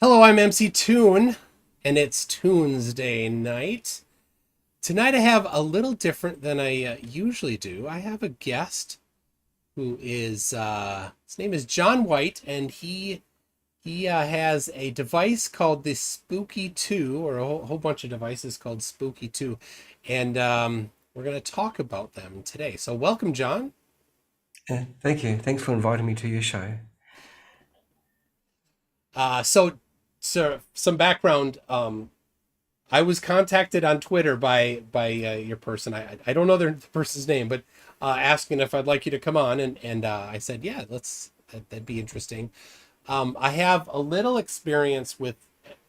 Hello, I'm MC Toon, and it's Tuesday night. Tonight I have a little different than I usually do. I have a guest who is his name is John White, and he has a device called the Spooky 2, or a whole bunch of devices called Spooky 2, and we're going to talk about them today. So welcome, John. Yeah, thank you. Thanks for inviting me to your show. So some background. I was contacted on Twitter by your person. I don't know the person's name, but asking if I'd like you to come on, and I said, yeah, that'd be interesting. I have a little experience with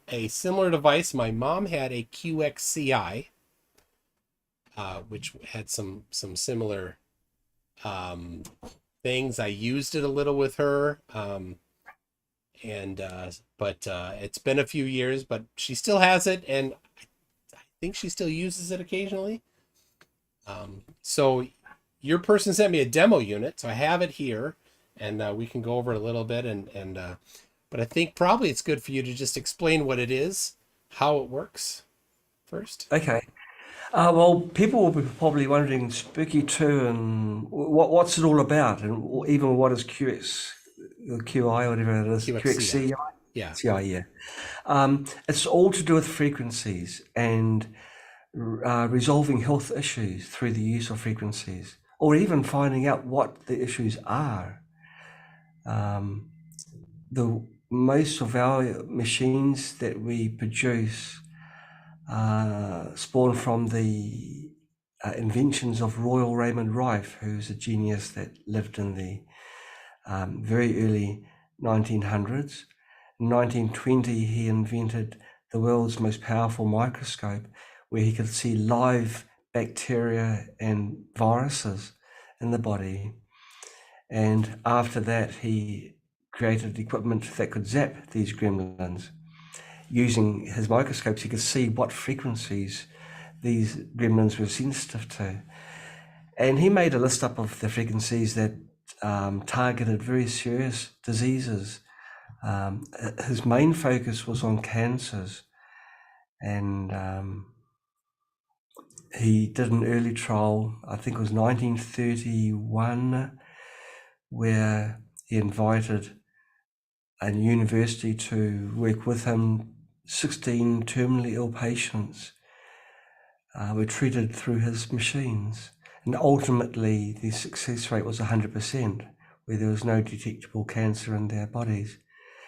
a similar device. My mom had a QXCI, which had some similar um, things. I used it a little with her, and but it's been a few years, but she still has it, and I think she still uses it occasionally. So your person sent me a demo unit, so I have it here, and we can go over it a little bit, and but I think probably it's good for you to just explain what it is, how it works first. Okay. Well, people will be probably wondering Spooky 2 and what's it all about, and even what is QX, QI, whatever it is, QXCI. QXC, Yeah. CI, yeah. It's all to do with frequencies and resolving health issues through the use of frequencies, or even finding out what the issues are. Um, the Most of our machines that we produce spawned from the inventions of Royal Raymond Rife, who's a genius that lived in the very early 1900s. In 1920, he invented the world's most powerful microscope, where he could see live bacteria and viruses in the body. And after that, he created equipment that could zap these gremlins. Using his microscopes, he could see what frequencies these gremlins were sensitive to. And he made a list up of the frequencies that targeted very serious diseases. His main focus was on cancers, and he did an early trial, I think it was 1931, where he invited a university to work with him. 16 terminally ill patients were treated through his machines. And ultimately, the success rate was 100%, where there was no detectable cancer in their bodies.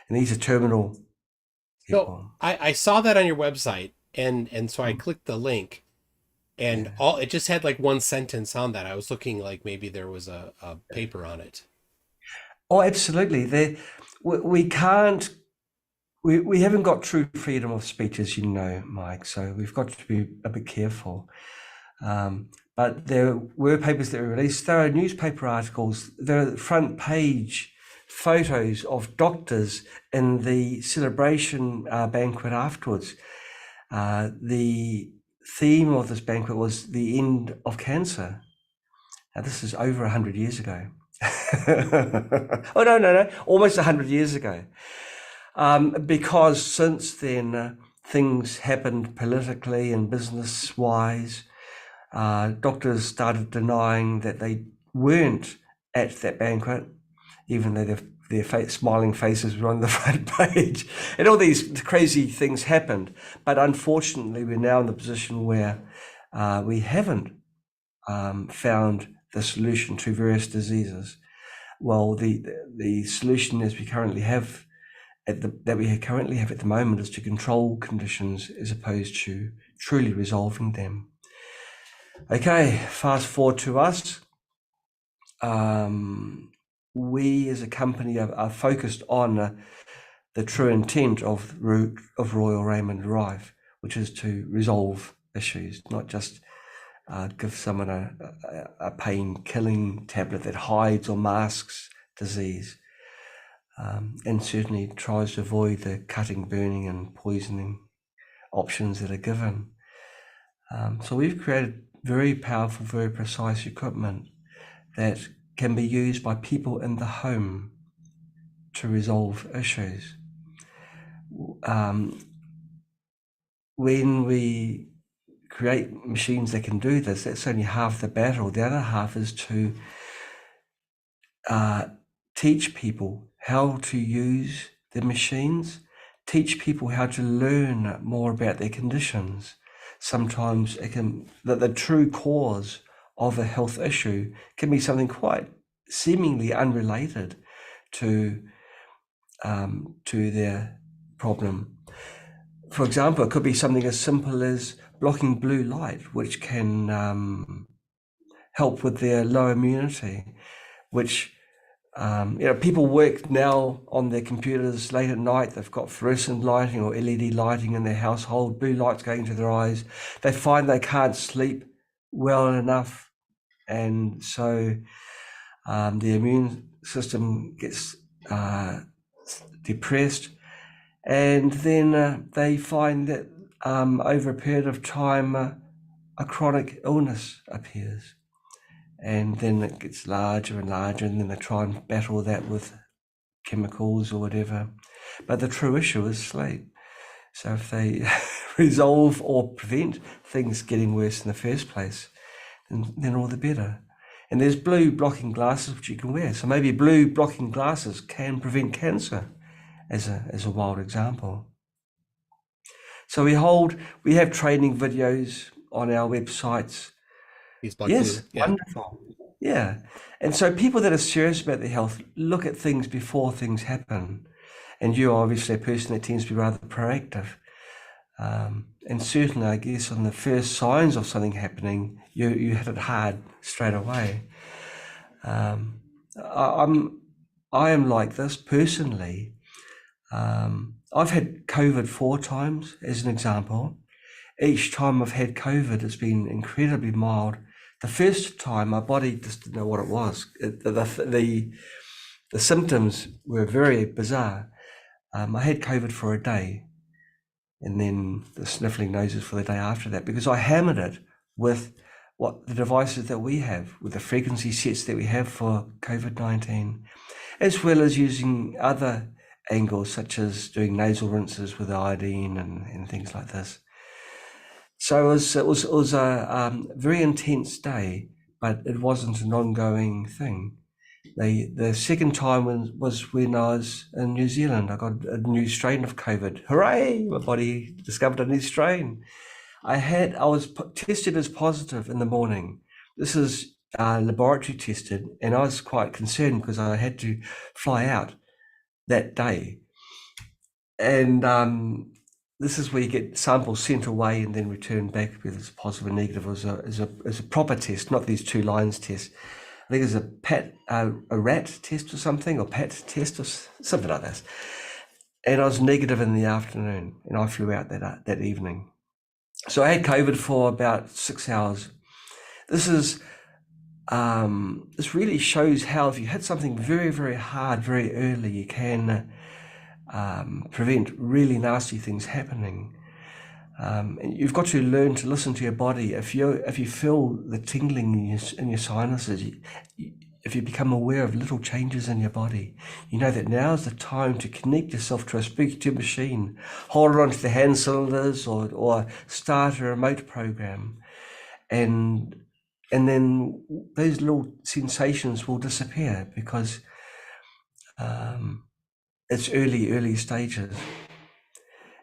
And these are terminal So people. I saw that on your website, and so I clicked the link, and Yeah. all it just had like one sentence on that. I was looking like maybe there was a paper on it. Oh, absolutely. We can't, we haven't got true freedom of speech, as you know, Mike. So we've got to be a bit careful. But there were papers that were released. There are newspaper articles. There are front page photos of doctors in the celebration banquet afterwards. The theme of this banquet was the end of cancer. Now, this is over 100 years ago. Oh, no, almost 100 years ago. Because since then, things happened politically and business wise. Doctors started denying that they weren't at that banquet, even though their smiling faces were on the front page. And all these crazy things happened. But unfortunately, we're now in the position where we haven't found the solution to various diseases. Well, the solution as we currently have that we currently have at the moment is to control conditions as opposed to truly resolving them. Okay, fast forward to us. We as a company are focused on the true intent of Royal Raymond Rife, which is to resolve issues, not just give someone a pain-killing tablet that hides or masks disease, and certainly tries to avoid the cutting, burning, and poisoning options that are given. So we've created very powerful, very precise equipment that can be used by people in the home to resolve issues. when we create machines that can do this, that's only half the battle. The other half is to teach people how to use the machines, teach people how to learn more about their conditions. Sometimes the true cause of a health issue can be something quite seemingly unrelated to their problem. For example, it could be something as simple as blocking blue light, which can help with their low immunity, which people work now on their computers late at night. They've got fluorescent lighting or LED lighting in their household, blue light's going into their eyes. They find they can't sleep well enough, and so the immune system gets depressed, and then they find that over a period of time a chronic illness appears, and then it gets larger and larger, and then they try and battle that with chemicals or whatever. But the true issue is sleep. So if they resolve or prevent things getting worse in the first place, then all the better. And there's blue blocking glasses which you can wear. So maybe blue blocking glasses can prevent cancer, as a wild example. So we have training videos on our websites. Yes, Yeah. wonderful. Yeah. And so people that are serious about their health look at things before things happen. And you're obviously a person that tends to be rather proactive. And certainly, I guess, on the first signs of something happening, you hit it hard straight away. I am like this personally. I've had COVID 4 times, as an example. Each time I've had COVID, it's been incredibly mild. The first time, my body just didn't know what it was. The symptoms were very bizarre. I had COVID for a day, and then the sniffling noses for the day after that, because I hammered it with the devices that we have, with the frequency sets that we have for COVID-19, as well as using other angles, such as doing nasal rinses with iodine and things like this. So it was a very intense day, but it wasn't an ongoing thing. The second time was when I was in New Zealand. I got a new strain of COVID. Hooray! My body discovered a new strain. I was tested as positive in the morning. This is laboratory tested, and I was quite concerned because I had to fly out that day. And this is where you get samples sent away and then returned back whether it's positive or negative. As a proper test, not these 2 lines test. I think it's a rat test or something, or PAT test or something like that. And I was negative in the afternoon, and I flew out that evening. So I had COVID for about 6 hours. This really shows how if you hit something very, very hard very early, you can prevent really nasty things happening. And you've got to learn to listen to your body. If you feel the tingling in your sinuses, if you become aware of little changes in your body, you know that now is the time to connect yourself to a speak-to machine, hold on to the hand cylinders, or start a remote program, and then those little sensations will disappear because it's early stages.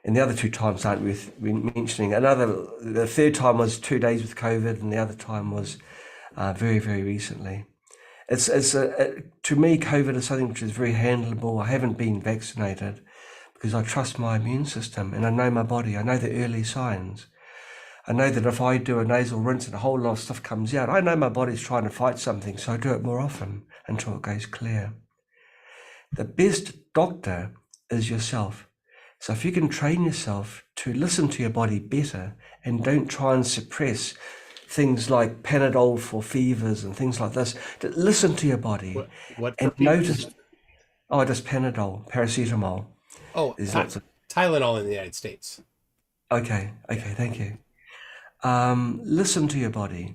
And the other 2 times aren't worth mentioning. The third time was 2 days with COVID, and the other time was very, very recently. To me, COVID is something which is very handleable. I haven't been vaccinated because I trust my immune system, and I know my body. I know the early signs. I know that if I do a nasal rinse and a whole lot of stuff comes out, I know my body's trying to fight something, so I do it more often until it goes clear. The best doctor is yourself. So if you can train yourself to listen to your body better and don't try and suppress things like Panadol for fevers and things like this, to listen to your body and notice. Oh, just Panadol, paracetamol. Oh, there's lots of Tylenol in the United States. Okay, thank you. Listen to your body.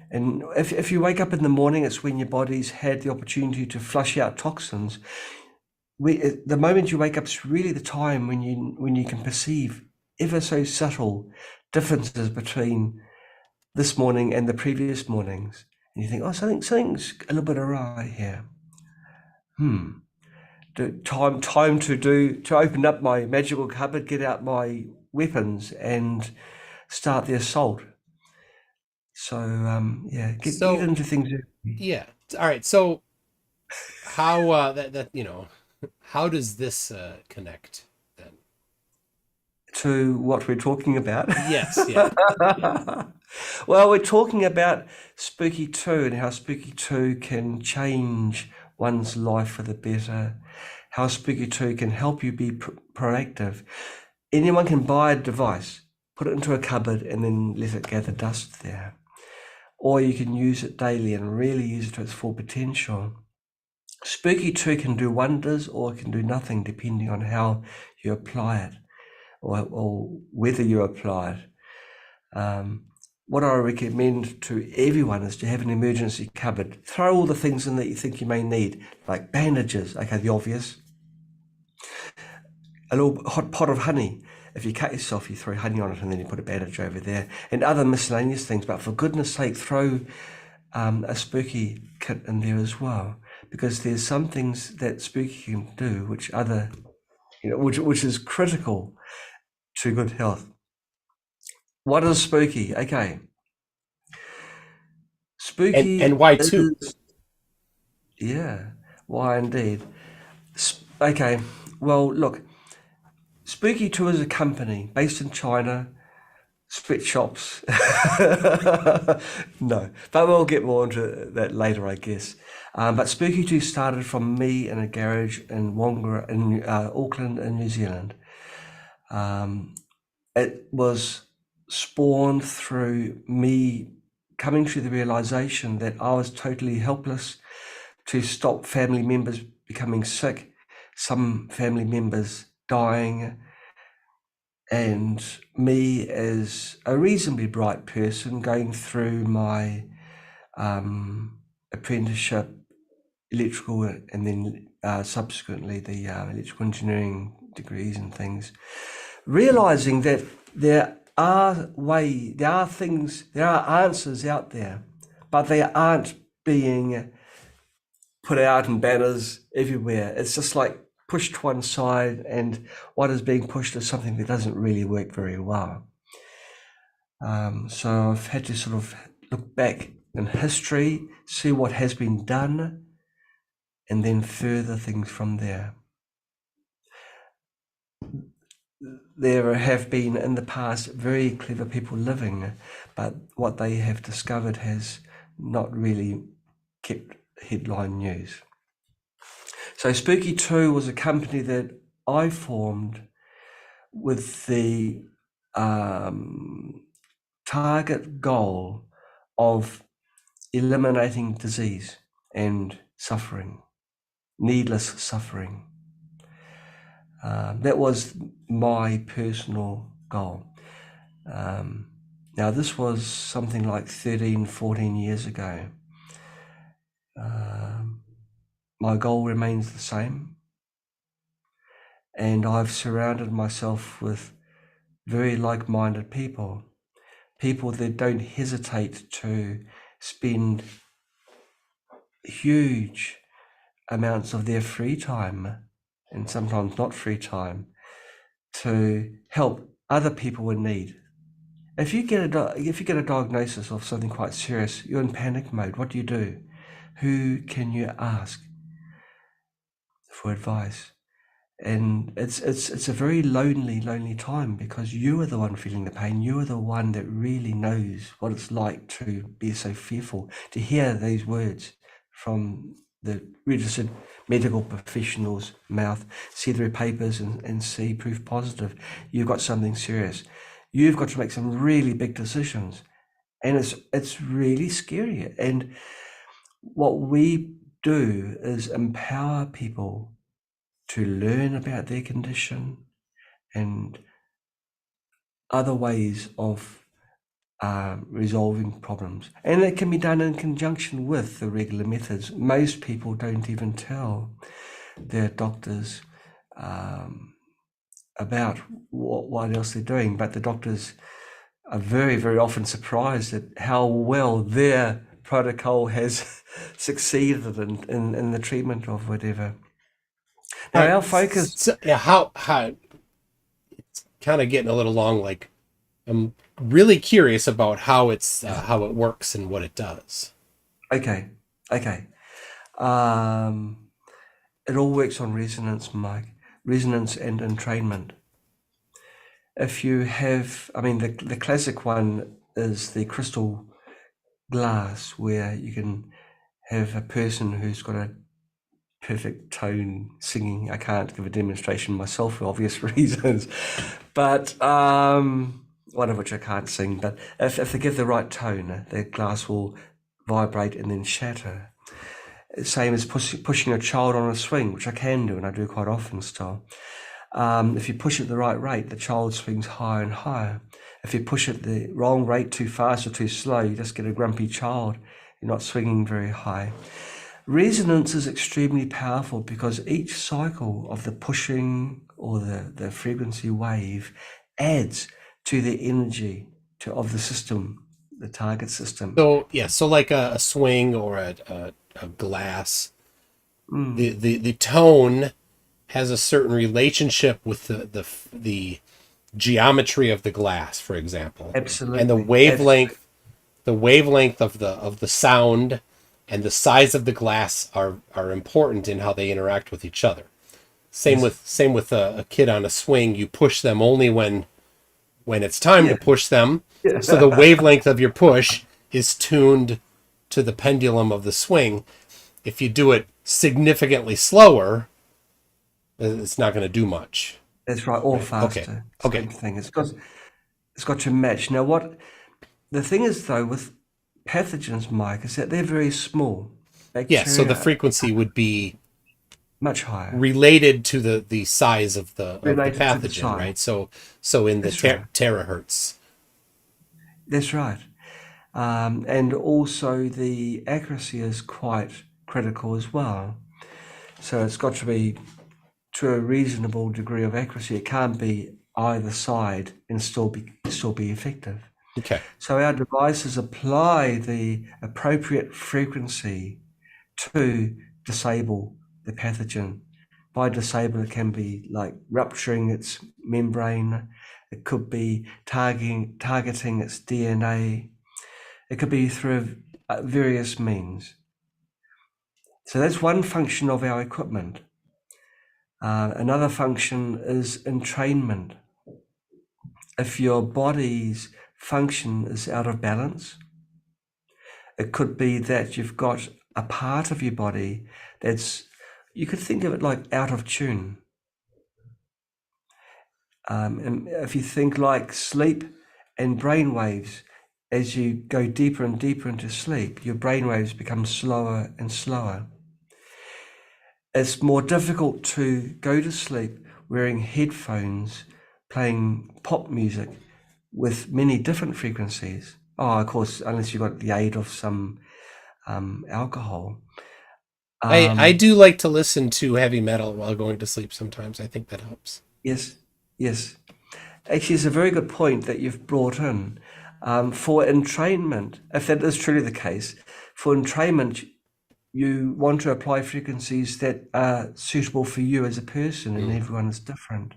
And if you wake up in the morning, it's when your body's had the opportunity to flush out toxins. the moment you wake up is really the time when you can perceive ever so subtle differences between this morning and the previous mornings, and you think, oh, something's a little bit awry here. Time to open up my magical cupboard, get out my weapons, and start the assault. So get So into things yeah. All right. So how how does this connect then? to what we're talking about. Yes. Yeah. Well, we're talking about Spooky 2 and how Spooky 2 can change one's life for the better, how Spooky 2 can help you be proactive. Anyone can buy a device, put it into a cupboard, and then let it gather dust there. Or you can use it daily and really use it to its full potential. Spooky 2 can do wonders or it can do nothing depending on how you apply it or whether you apply it. What I recommend to everyone is to have an emergency cupboard. Throw all the things in that you think you may need, like bandages, okay, the obvious. A little hot pot of honey. If you cut yourself, you throw honey on it and then you put a bandage over there. And other miscellaneous things, but for goodness sake, throw a spooky kit in there as well. Because there's some things that spooky can do which which is critical to good health. What is spooky? Okay. Spooky And why two? Yeah, why indeed. Okay, well, look, Spooky 2 is a company based in China, sweatshops. No, but we'll get more into that later, I guess. But Spooky 2 started from me in a garage in Wonga, in Auckland, in New Zealand. It was spawned through me coming to the realization that I was totally helpless to stop family members becoming sick, some family members dying, and me as a reasonably bright person going through my apprenticeship, electrical, and then subsequently the electrical engineering degrees and things, realizing that there are answers out there, but they aren't being put out in banners everywhere. It's just like pushed to one side, and what is being pushed is something that doesn't really work very well. So I've had to sort of look back in history, see what has been done, and then further things from there. There have been in the past very clever people living, but what they have discovered has not really kept headline news. So Spooky 2 was a company that I formed with the target goal of eliminating disease and suffering, needless suffering. That was my personal goal. Now, this was something like 13, 14 years ago. My goal remains the same. And I've surrounded myself with very like-minded people that don't hesitate to spend huge amounts of their free time, and sometimes not free time, to help other people in need. If you get a diagnosis of something quite serious, you're in panic mode. What do? Who can you ask for advice? And it's a very lonely time, because you are the one feeling the pain. You are the one that really knows what it's like to be so fearful, to hear these words from the registered medical professional's mouth, see their papers and see proof positive. You've got something serious. You've got to make some really big decisions, and it's really scary. And what we do is empower people to learn about their condition and other ways of resolving problems. And it can be done in conjunction with the regular methods. Most people don't even tell their doctors um, about what else they're doing, but the doctors are very, very often surprised at how well their protocol has succeeded in the treatment of whatever. All Now, right. our focus, So, yeah, how it's kind of getting a little long. Like, I'm really curious about how it works and what it does. okay, okay. Um, it all works on resonance, Mike, resonance and entrainment. If you have, I mean, the classic one is the crystal glass, where you can have a person who's got a perfect tone singing. I can't give a demonstration myself for obvious reasons, but one of which I can't sing. But if they give the right tone, the glass will vibrate and then shatter. Same as pushing a child on a swing, which I can do and I do quite often still. If you push at the right rate, the child swings higher and higher. If you push at the wrong rate, too fast or too slow, you just get a grumpy child. You're not swinging very high. Resonance is extremely powerful because each cycle of the pushing or the frequency wave adds to the energy of the system, the target system. So yeah, so like a swing or a glass, the tone has a certain relationship with the geometry of the glass, for example, and Absolutely. the wavelength of the sound and the size of the glass are important in how they interact with each other. Yes. Same with a kid on a swing. You push them only when it's time to Yeah. push them. So the Yeah. wavelength of your push is tuned to the pendulum of the swing. If you do it significantly slower, it's not going to do much. That's right. Or Right. Okay. faster. Okay. Same thing. It's got to match. Now, what the thing is though with pathogens, Mike, is that they're very small. Yeah. So the Bacteria frequency would be much higher, related to the size of the related to the pathogen, size. right? So in the That's right. terahertz. That's right. And also the accuracy is quite critical as well. So it's got to be to a reasonable degree of accuracy. It can't be either side and still be effective. Okay. So our devices apply the appropriate frequency to disable the pathogen. By disable, it can be like rupturing its membrane. It could be targeting its DNA. It could be through various means. So that's one function of our equipment. Another function is entrainment. If your body's function is out of balance, it could be that you've got a part of your body that's, you could think of it like out of tune. And if you think like sleep and brain waves, as you go deeper and deeper into sleep, your brain waves become slower and slower. It's more difficult to go to sleep wearing headphones, playing pop music with many different frequencies. Oh, of course, unless you've got the aid of some alcohol. I Um, do like to listen to heavy metal while going to sleep sometimes. I think that helps. yes, yes. Actually, it's a very good point that you've brought in. For entrainment, if that is truly the case, for entrainment, you want to apply frequencies that are suitable for you as a person, and Mm. everyone is different.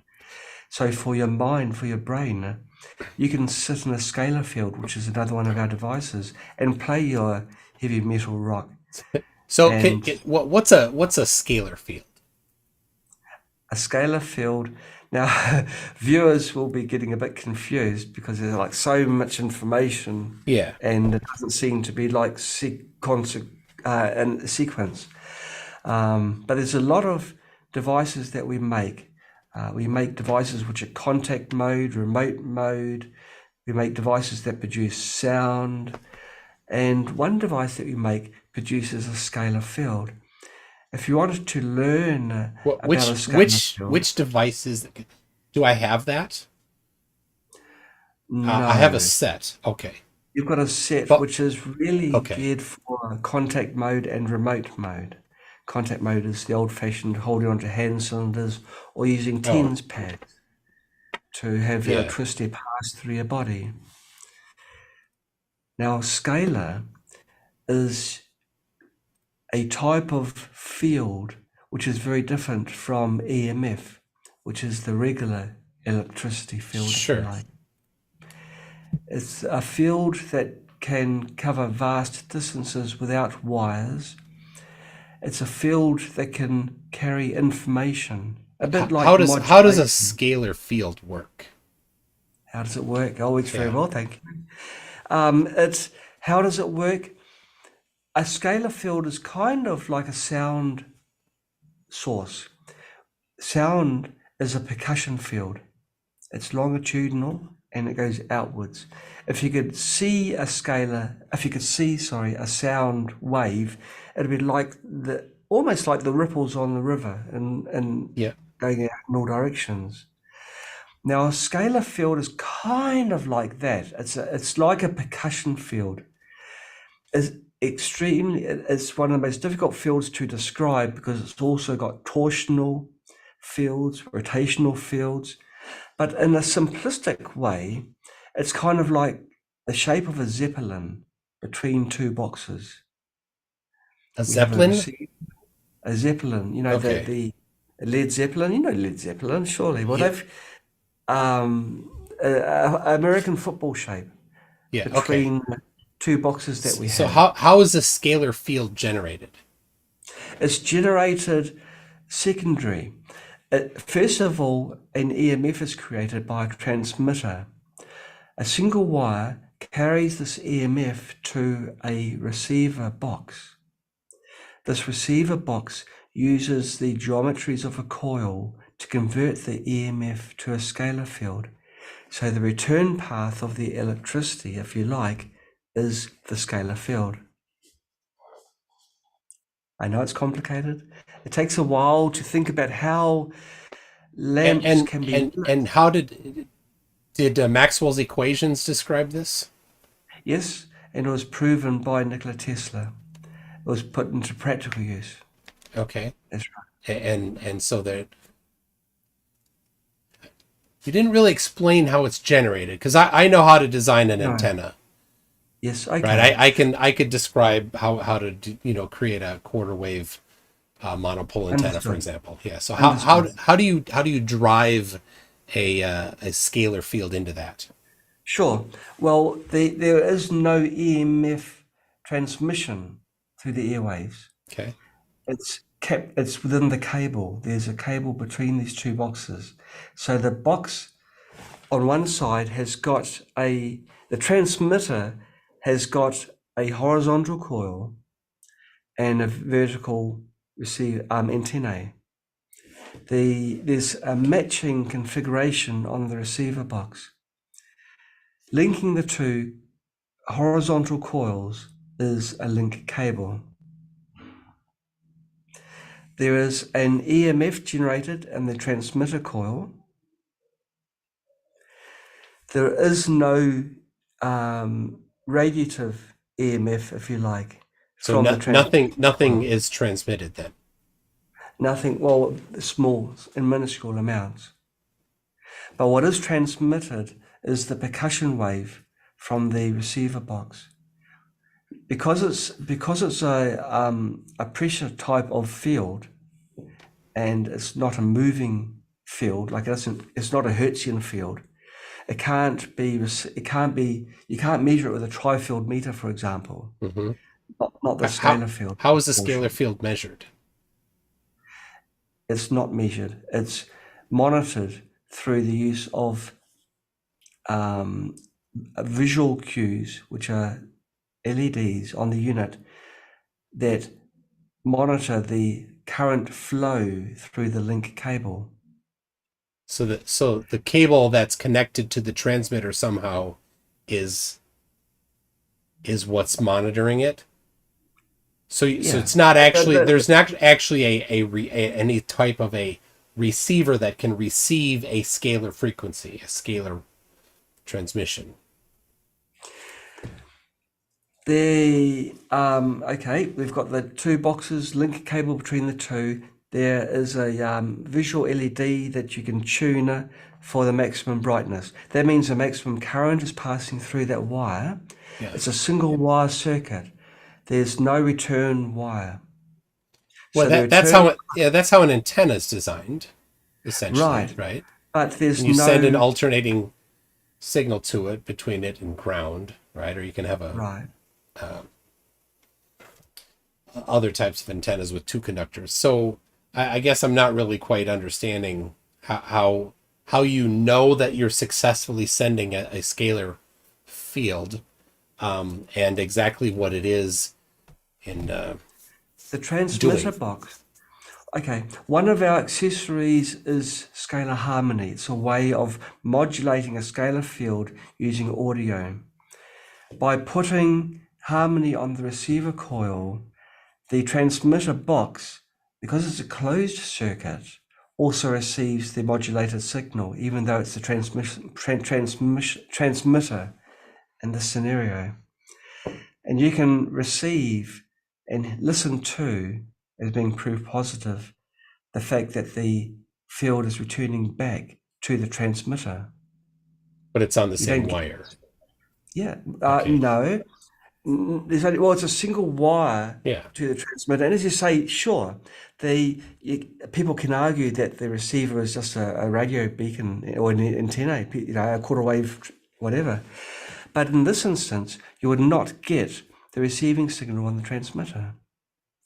So for your mind, for your brain, you can sit in a scalar field, which is another one of our devices, and play your heavy metal rock. So And what's a scalar field? a scalar field, now viewers will be getting a bit confused because there's like so much information Yeah. and it doesn't seem to be like in sequence. But there's a lot of devices that we make. We make devices which are contact mode, remote mode. We make devices that produce sound. And one device that we make produces a scalar field. If you wanted to learn What about a scalar field, which devices do I have that? I have a no. set. Okay. You've got a set But which is really okay. geared for contact mode and remote mode. contact motors, the old-fashioned holding onto hand cylinders, or using Oh, TENS pads to have yeah. electricity pass through your body. Now, scalar is a type of field which is very different from EMF, which is the regular electricity field, if you Sure. like. It's a field that can cover vast distances without wires. It's a field that can carry information, a bit like How does a modulation. scalar field work? How does it work? Oh, it's very Yeah. well, thank you. It's how does it work? A scalar field is kind of like a sound source. Sound is a percussion field. It's longitudinal and it goes outwards. If you could see a sound wave, it'd be like almost like the ripples on the river and Yeah. going out in all directions. Now, a scalar field is kind of like that. It's like a percussion field. It's one of the most difficult fields to describe because it's also got torsional fields, rotational fields. But in a simplistic way, it's kind of like the shape of a zeppelin between two boxes. A We have zeppelin? a zeppelin, Okay. the Led Zeppelin, Led Zeppelin, surely. Well, Yeah. they've American football shape Yeah. Okay. between two boxes that we So have. how is a scalar field generated? It's generated secondary. First of all, an EMF is created by a transmitter. A single wire carries this EMF to a receiver box. This receiver box uses the geometries of a coil to convert the EMF to a scalar field. So the return path of the electricity, if you like, is the scalar field. I know it's complicated. It takes a while to think about how And lamps and can be and, lit. and how did Maxwell's equations describe this? Yes, and it was proven by Nikola Tesla. It was put into practical use. Okay. That's right. And so that you didn't really explain how it's generated because I know how to design an No. antenna, Yes, right? okay. I could describe how to create a quarter wave monopole antenna, for Understood. example. Yeah. So Understood. how do you drive a scalar field into that? Sure. Well, there is no EMF transmission through the airwaves. Okay. It's within the cable. There's a cable between these two boxes. So the box on one side has got the transmitter has got a horizontal coil and a vertical receiver antennae. There's a matching configuration on the receiver box. Linking the two horizontal coils is a link cable. There is an EMF generated in the transmitter coil. There is no radiative EMF, if you like, So from the transmitter nothing coil. is transmitted then. Nothing, well, small and minuscule amounts. But what is transmitted is the percussion wave from the receiver box. Because it's a pressure type of field, and it's not a moving field, like it's not a Hertzian field. You can't measure it with a tri-field meter, for example. Hmm. Not the How scalar field how is the scalar portion. field measured? It's not measured. It's monitored through the use of visual cues, which are LEDs on the unit that monitor the current flow through the link cable. So the cable that's connected to the transmitter somehow is what's monitoring it. So Yeah. it's not actually The, there's not actually any type of a receiver that can receive a scalar frequency, a scalar transmission. Okay, we've got the two boxes, link a cable between the two. There is a visual LED that you can tune for the maximum brightness. That means the maximum current is passing through that wire. Yeah. It's a single wire circuit. There's no return wire. Well, So the that's return, how that's how an antenna is designed, essentially, right, right? but there's And you send an no, alternating signal to it between it and ground, right? Or you can have right. other types of antennas with two conductors. So I guess I'm not really quite understanding how you know that you're successfully sending a scalar field, and exactly what it is in The transmitter doing. box. Okay, one of our accessories is scalar harmony. It's a way of modulating a scalar field using audio. By putting harmony on the receiver coil, the transmitter box, because it's a closed circuit, also receives the modulated signal, even though it's the transmitter in this scenario. And you can receive and listen to, as being proof positive, the fact that the field is returning back to the transmitter. But it's on the You same don't get, wire. yeah, Okay. no. There's only, well, it's a single wire Yeah. to the transmitter. And as you say, sure, people can argue that the receiver is just a radio beacon or an antenna, a quarter wave, whatever. But in this instance, you would not get the receiving signal on the transmitter.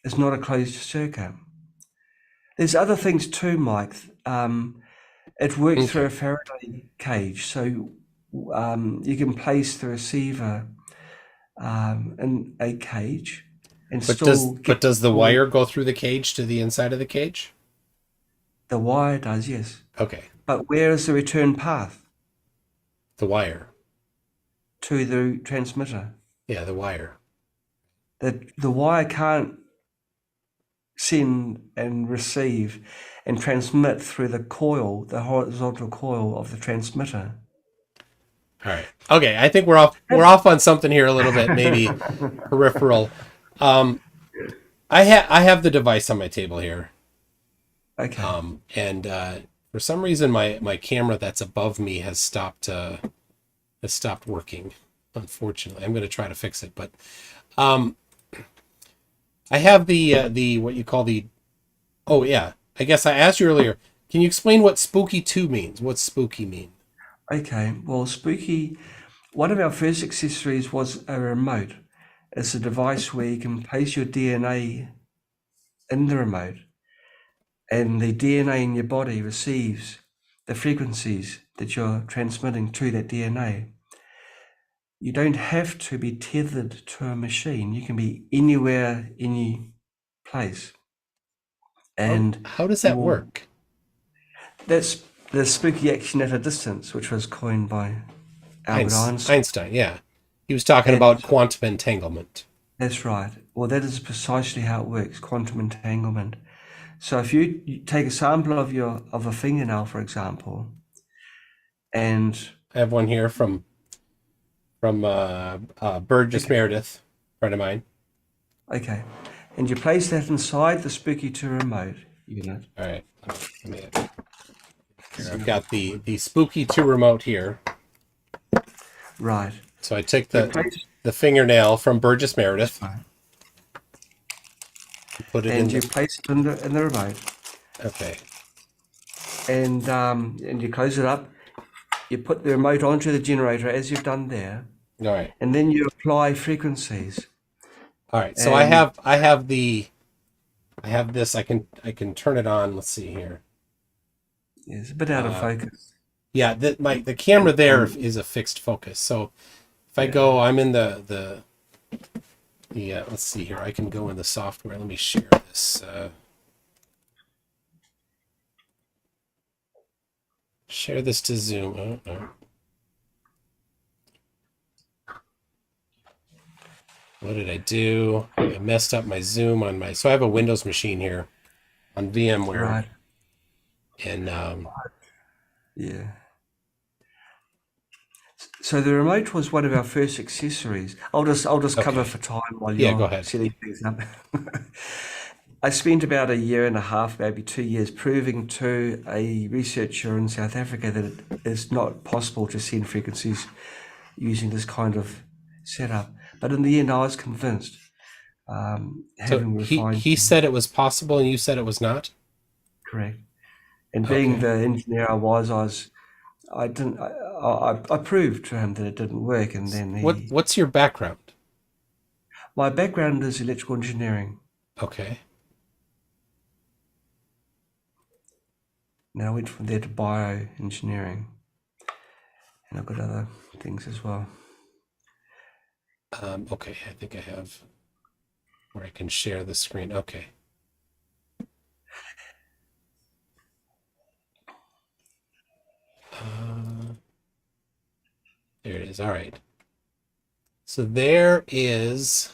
It's not a closed circuit. There's other things too, Mike. It works through Okay. a Faraday cage, so you can place the receiver in a cage and But still get does the full. wire go through the cage to the inside of the cage? The wire does, yes. Okay. But where is the return path The wire. to the transmitter? Yeah, the wire. The wire can't send and receive and transmit through the coil, the horizontal coil of the transmitter. All right. Okay, I think we're off on something here a little bit, maybe peripheral. Um, I have the device on my table here, Okay. and for some reason my camera that's above me has stopped working. Unfortunately, I'm going to try to fix it, but um, I have the what you call the. Oh yeah, I guess I asked you earlier. Can you explain what spooky 2 means? What's spooky mean? Okay. Well, spooky. One of our first accessories was a remote. It's a device where you can place your DNA in the remote, and the DNA in your body receives the frequencies that you're transmitting to that DNA. You don't have to be tethered to a machine. You can be anywhere, any place. And How does that your work? that's the spooky action at a distance, which was coined by Albert Einstein. Einstein, yeah. He was talking And about quantum entanglement. that's right. Well, that is precisely how it works, quantum entanglement. So if you take a sample of a fingernail, for example, and I have one here from Burgess okay, Meredith, friend of mine. okay, and you place that inside the spooky 2 remote unit. All right, let me here. I've got the Spooky 2 remote here. Right. So I took You place the fingernail from Burgess that's Meredith, right. put it in And you the. place it in the remote, Okay. and you close it up. You put the remote onto the generator as you've done there, All right. and then you apply frequencies. All right. So And I have this. I can turn it on. Let's see here. it's a bit out of Uh, focus. yeah, the camera there And is a fixed focus. So if I yeah, go, I'm in the let's see here. I can go in the software. Let me share this. Share this to Zoom. What did I do? I messed up my Zoom on my. So I have a Windows machine here on VMware, right. and Yeah. So the remote was one of our first accessories. I'll just cover Okay. for time while Yeah, go you're ahead. setting things up. I spent about a year and a half, maybe 2 years, proving to a researcher in South Africa that it is not possible to send frequencies using this kind of setup. But in the end, I was convinced, So having he refined he things, said it was possible and you said it was not? correct. And being Okay. the engineer I didn't, I proved to him that it didn't work. And then What's your background? my background is electrical engineering. Okay. Now I went from there to bioengineering, and I've got other things as well. Okay, I think I have where I can share the screen. Okay. Uh, there it is. All right. So there's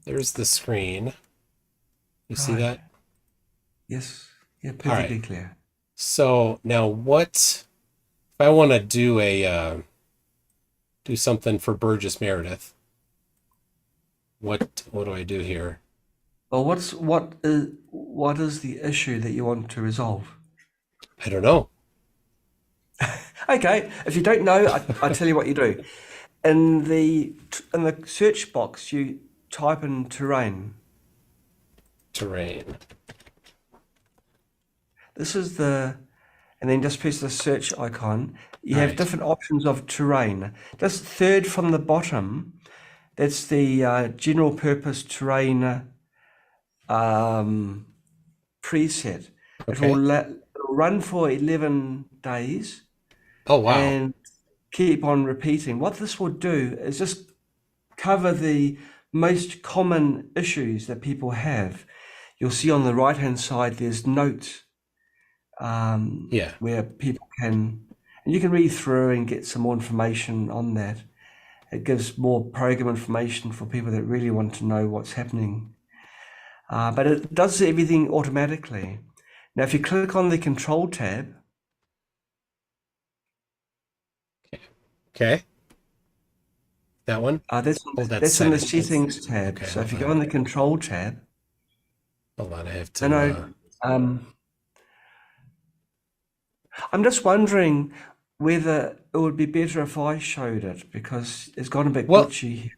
the screen. You see Right. that? Yes. Yeah, All right. perfectly clear. So now if I want to do something for Burgess Meredith, what do I do here? Well, what is the issue that you want to resolve? I don't know. Okay, if you don't know, I tell you what you do. In the search box, you type in terrain. Terrain. This is and then just press the search icon. You All have right. different options of terrain. Just third from the bottom, that's the general purpose terrain preset. Okay. It'll run for 11 days Oh wow. and keep on repeating. What this will do is just cover the most common issues that people have. You'll see on the right hand side there's notes Yeah. where people can, and you can read through and get some more information on that. It gives more program information for people that really want to know what's happening. But it does everything automatically. Now, if you click on the control tab, Okay. That one? that's Oh, that's that's in the settings. settings tab. Okay, So if hold you go on. on the control tab, Hold on. I have no, to no, I'm just wondering whether it would be better if I showed it because it's gone a bit well, glitchy.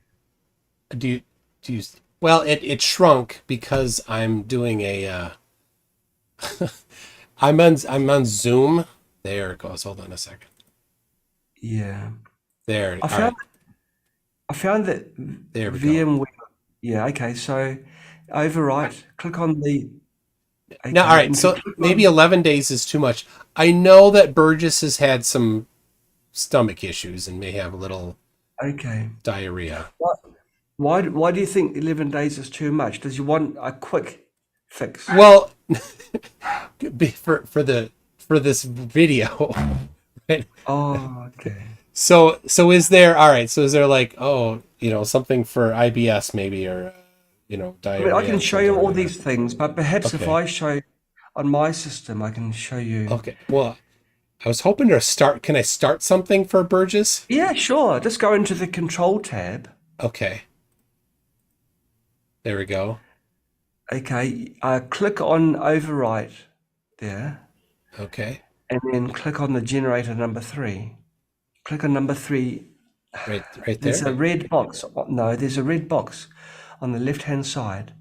do you do you well, it shrunk because I'm doing a I'm on Zoom. There it goes. Hold on a second. Yeah, There. I All found right. I found that There we go. VMware. Yeah, okay. So overwrite. Click on the Now, all okay, right. and if you So click maybe on 11 days is too much. I know that Burgess has had some stomach issues and may have a little okay, diarrhea. why do you think 11 days is too much? Does you want a quick fix? Well, for this video, right? Oh, okay. So is there all right? So is there like something for IBS maybe or I mean, I diarrhea can and show you something all like that? these things, but perhaps if Okay. I show on my system, I can show you. Okay. Well, I was hoping to start. Can I start something for Burgess? Yeah, sure. Just go into the control tab. Okay. There we go. Okay, click on overwrite there, Okay. and then click on the generator number three. Click on number three. Right There's there. a red box. No, there's a red box on the left-hand side.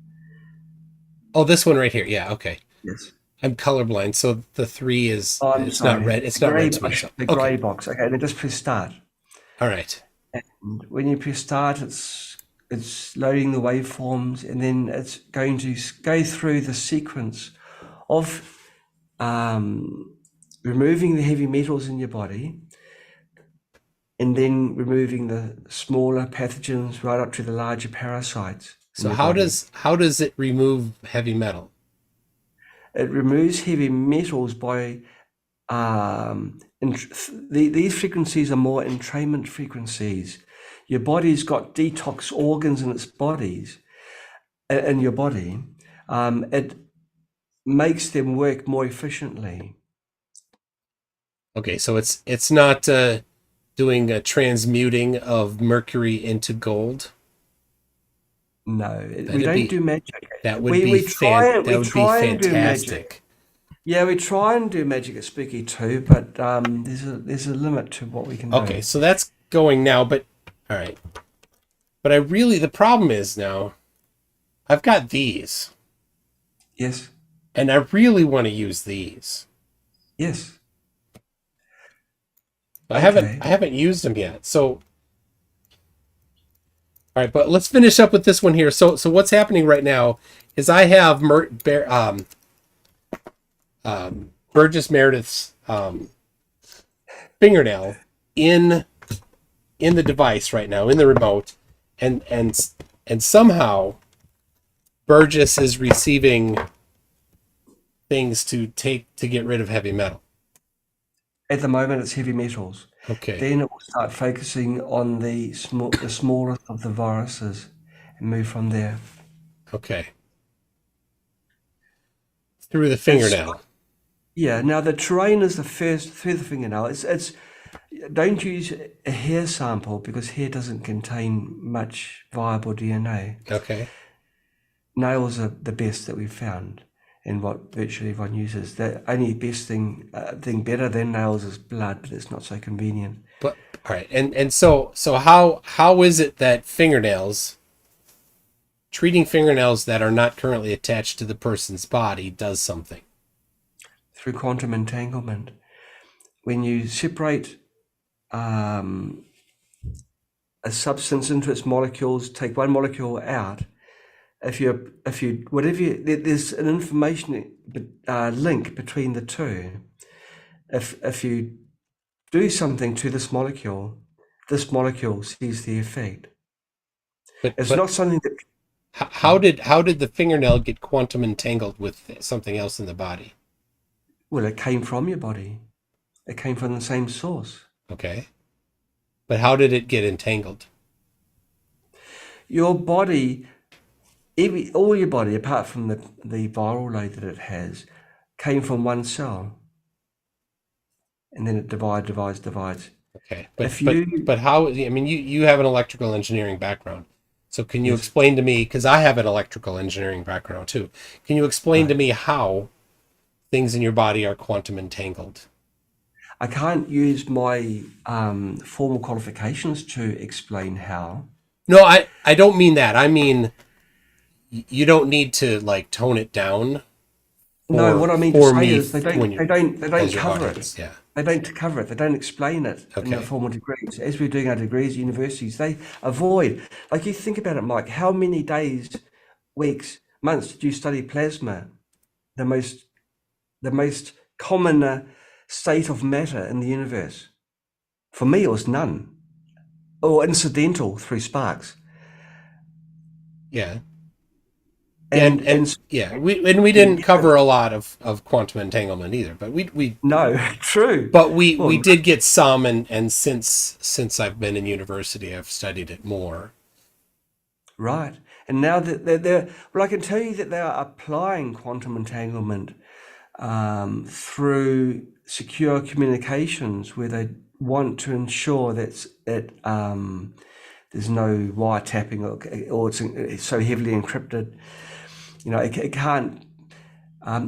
Oh, this one right here. Yeah. Okay. Yes. I'm colorblind, so the three is Oh, I'm it's not sorry. red. It's not red to me. So The okay. grey box. Okay, then just press start. All right. And when you press start, it's loading the waveforms, and then it's going to go through the sequence of removing the heavy metals in your body, and then removing the smaller pathogens right up to the larger parasites in So your how body. does it remove heavy metal? It removes heavy metals by these frequencies are more entrainment frequencies. Your body's got detox organs in its bodies in your body. It makes them work more efficiently. Okay, so it's not doing a transmuting of mercury into gold? No, we That'd don't be do magic. that would We be we try that we would be try and do magic. fantastic. Yeah, we try and do magic at Spooky too, but there's a limit to what we can Okay, do. so that's going now, but all right. But I really, the problem is now I've got these, Yes, and I really want to use these. yes. But Okay. I haven't used them yet. So all right, but let's finish up with this one here. So what's happening right now is I have Burgess Meredith's fingernail in the device right now, in the remote, and somehow Burgess is receiving things to get rid of heavy metal. At the moment, it's heavy metals. Okay. Then it will start focusing on the smallest of the viruses and move from there. Okay. Through the It's fingernail. Yeah. Now the terrain is the first through the fingernail. It's don't use a hair sample because hair doesn't contain much viable DNA. Okay. Nails are the best that we've found, and what virtually everyone uses. The only best thing better than nails is blood, but it's not so convenient. But all right. And so how is it that treating fingernails that are not currently attached to the person's body does something? Through quantum entanglement, when you separate a substance into its molecules, take one molecule out. If you there's an information link between the two. If you do something to this molecule sees the effect. It's But not something that. how did the fingernail get quantum entangled with something else in the body? Well, it came from your body. It came from the same source. Okay. But how did it get entangled? Your body, all your body, apart from the viral load that it has, came from one cell. And then it divides. Okay. But how, I mean, you have an electrical engineering background. So can you Yes. explain to me, because I have an electrical engineering background too. Can you explain to me how things in your body are quantum entangled? I can't use my formal qualifications to explain how. No, I don't mean that. I mean, you don't need to like tone it down No, what I mean to for say me is they don't as your cover it. audience. Yeah. They don't cover it. They don't explain it in the Okay. formal degrees. As we're doing our degrees at universities, they avoid. Like you think about it, Mike. How many days, weeks, months did you study plasma? The most common state of matter in the universe. For me, it was none, or incidental through sparks. Yeah. And Yeah, we didn't cover a lot of quantum entanglement either, but no, true. we Well, did get some, and since I've been in university, I've studied it more. right. And now that they're well, I can tell you that they are applying quantum entanglement through secure communications, where they want to ensure that there's no wiretapping or it's so heavily encrypted. You know, it can't.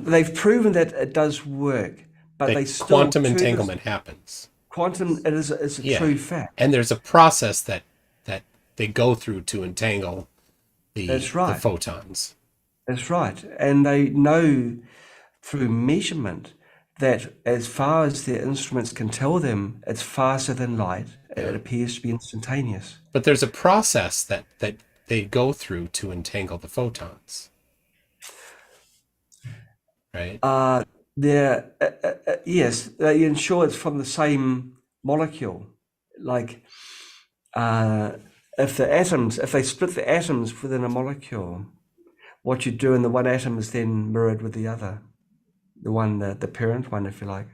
They've proven that it does work, but That they still quantum to this entanglement happens. quantum. It is a Yeah, true fact. and there's a process that they go through to entangle That's the right. photons. That's right. And they know through measurement that as far as their instruments can tell them, it's faster than light. Yeah. It appears to be instantaneous. But there's a process that they go through to entangle the photons, right? Yes, they ensure it's from the same molecule. Like if they split the atoms within a molecule, what you do in the one atom is then mirrored with the other, the parent one, if you like.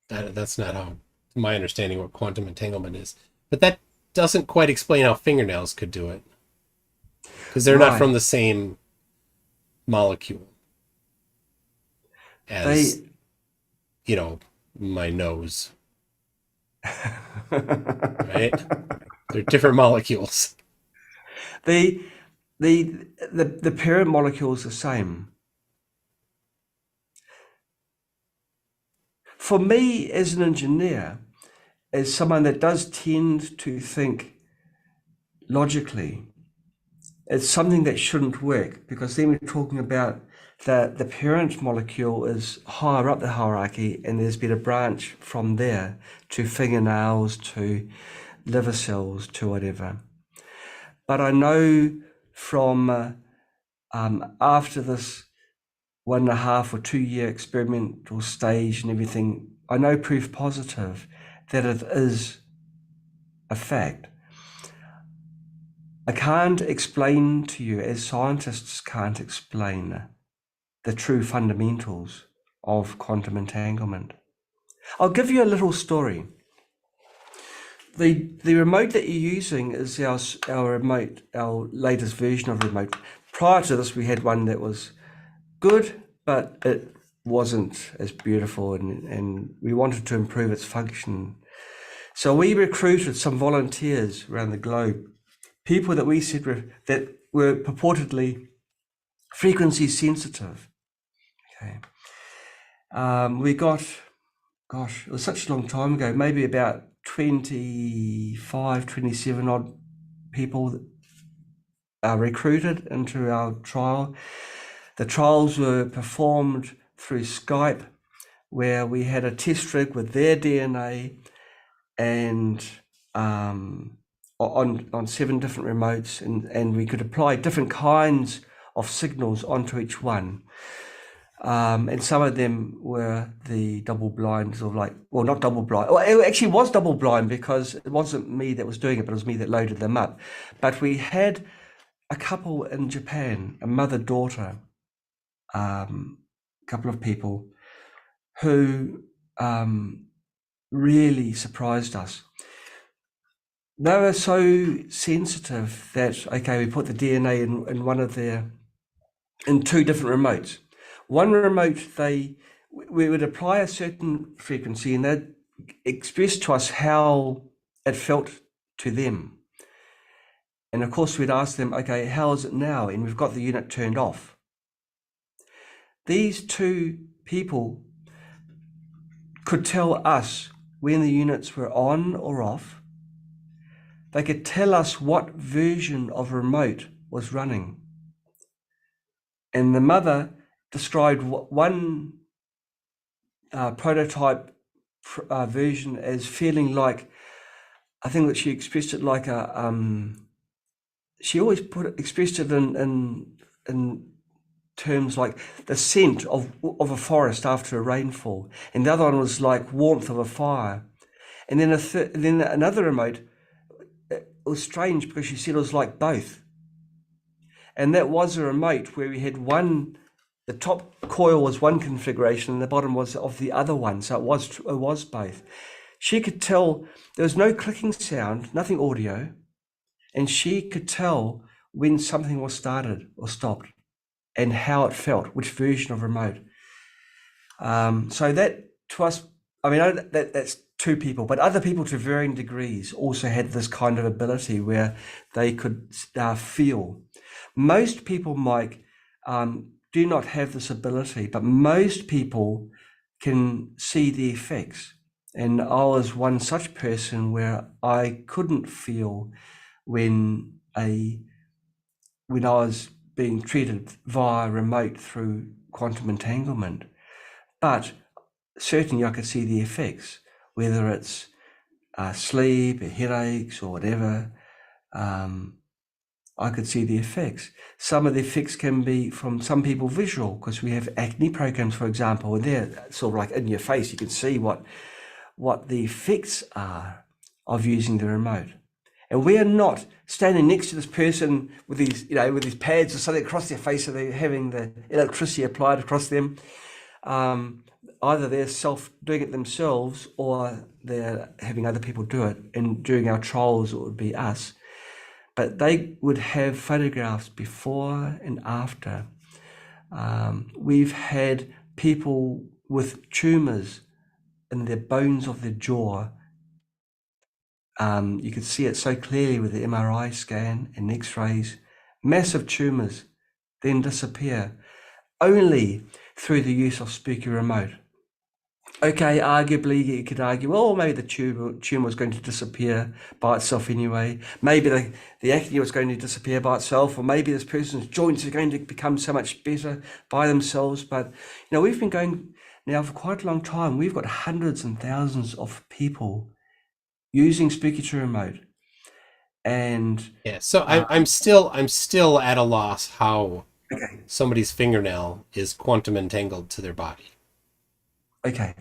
That's not how my understanding what quantum entanglement is. But that doesn't quite explain how fingernails could do it, because they're not Right. from the same molecule as They my nose. right? They're different molecules. the, the parent molecule is the same. For me, as an engineer, as someone that does tend to think logically, it's something that shouldn't work, because then we're talking about the parent molecule is higher up the hierarchy, and there's been a branch from there to fingernails, to liver cells, to whatever. But I know from after this 1.5 or 2 year experimental stage and everything, I know proof positive that it is a fact. I can't explain to you, as scientists can't explain, the true fundamentals of quantum entanglement. I'll give you a little story. The remote that you're using is our remote, our latest version of remote. Prior to this, we had one that was good, but it wasn't as beautiful, and we wanted to improve its function. So we recruited some volunteers around the globe, people that we said that were purportedly frequency sensitive. Okay. We got, gosh, it was such a long time ago, maybe about 25, 27 odd people recruited into our trial. The trials were performed through Skype, where we had a test rig with their DNA and on 7 different remotes, and we could apply different kinds of signals onto each one. And some of them were the double blind, sort of like, well, not double blind. Well, it actually was double blind, because it wasn't me that was doing it, but it was me that loaded them up. But we had a couple in Japan, a mother-daughter, couple of people who really surprised us. They were so sensitive that, okay, we put the DNA in 2 different remotes. One remote, we would apply a certain frequency, and they'd express to us how it felt to them. And of course, we'd ask them, okay, how is it now? And we've got the unit turned off. These 2 people could tell us when the units were on or off. They could tell us what version of remote was running. And the mother described one prototype version as feeling like, I think that she expressed it like she always expressed it in terms like the scent of a forest after a rainfall, and the other one was like warmth of a fire. And then another remote, it was strange because she said it was like both. And that was a remote where we had the top coil was one configuration and the bottom was of the other one. So it was both. She could tell there was no clicking sound, nothing audio, and she could tell when something was started or stopped and how it felt, which version of remote. So that, to us, I mean, that's 2 people, but other people to varying degrees also had this kind of ability where they could feel. Most people, Mike, do not have this ability, but most people can see the effects. And I was one such person where I couldn't feel when I was being treated via remote through quantum entanglement. But certainly I could see the effects, whether it's sleep, headaches, or whatever. I could see the effects. Some of the effects can be from some people visual, because we have acne programs, for example, and they're sort of like in your face. You can see what the effects are of using the remote. And we are not standing next to this person with these pads or something across their face, so they're having the electricity applied across them. Either they're doing it themselves, or they're having other people do it. And during our trials, it would be us. But they would have photographs before and after. We've had people with tumors in the bones of their jaw You could see it so clearly with the MRI scan and X-rays. Massive tumours then disappear only through the use of spooky remote. Okay, arguably you could argue, well, maybe the tumor was going to disappear by itself anyway. Maybe the acne was going to disappear by itself, or maybe this person's joints are going to become so much better by themselves. But we've been going now for quite a long time. We've got hundreds and thousands of people using spooky true remote, and Yeah. So I'm still at a loss how okay, somebody's fingernail is quantum entangled to their body. okay.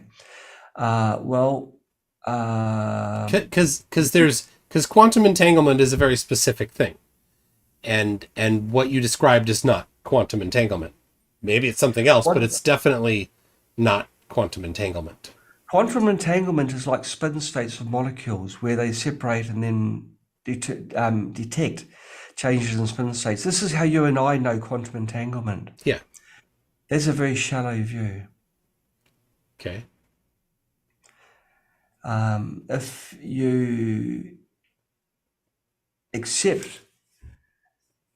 Well, Because quantum entanglement is a very specific thing, and what you described is not quantum entanglement. Maybe it's something else, but it's definitely not quantum entanglement. quantum entanglement is like spin states of molecules where they separate and then detect changes in spin states. This is how you and I know quantum entanglement. Yeah. There's a very shallow view. Okay. If you accept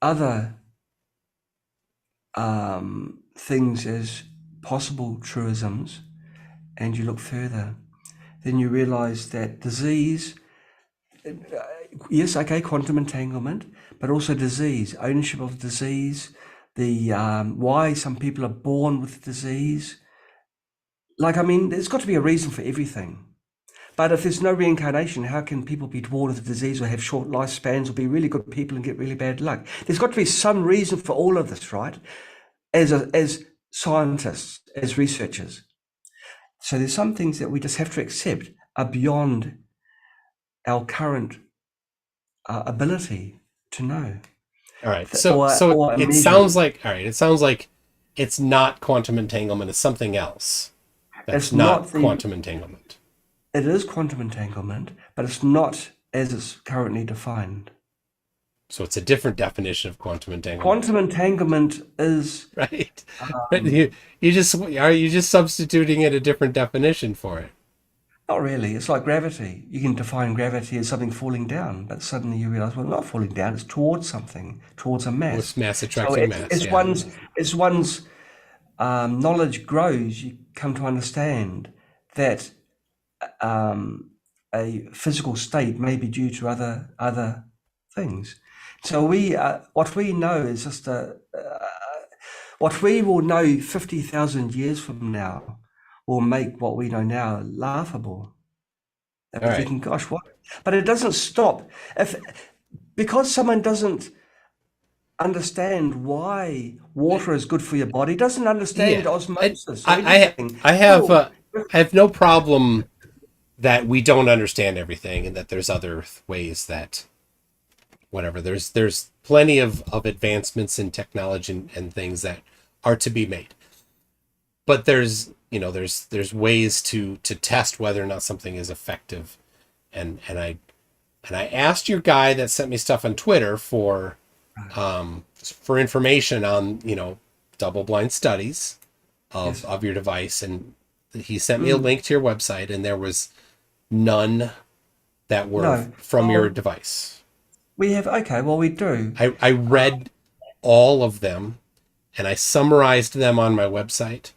other things as possible truisms and you look further, then you realize that disease, yes, okay, quantum entanglement, but also disease, ownership of disease, the why some people are born with disease. There's got to be a reason for everything. But if there's no reincarnation, how can people be born with a disease or have short lifespans or be really good people and get really bad luck? There's got to be some reason for all of this, right? As scientists, as researchers. So there's some things that we just have to accept are beyond our current ability to know. All right. It sounds like it's not quantum entanglement. It's something else. That's not quantum entanglement. It is quantum entanglement, but it's not as it's currently defined. So it's a different definition of quantum entanglement. Quantum entanglement is right. You just substituting it a different definition for it. Not really. It's like gravity. You can define gravity as something falling down, but suddenly you realize, well, not falling down. It's towards something, towards a mass. It's mass attracting mass. As one's knowledge grows, you come to understand that a physical state may be due to other things. So what we know is just what we will know 50,000 years from now will make what we know now laughable. And we're thinking, gosh, what? But it doesn't stop. Because someone doesn't understand why water is good for your body, doesn't understand osmosis. I have no problem that we don't understand everything and that there's other ways that whatever. There's plenty of advancements in technology and things that are to be made. But there's ways to test whether or not something is effective. And I asked your guy that sent me stuff on Twitter for information on, double-blind studies of your device, and he sent me a link to your website, and there was none that were from your device. We have, we do. I read all of them, and I summarized them on my website,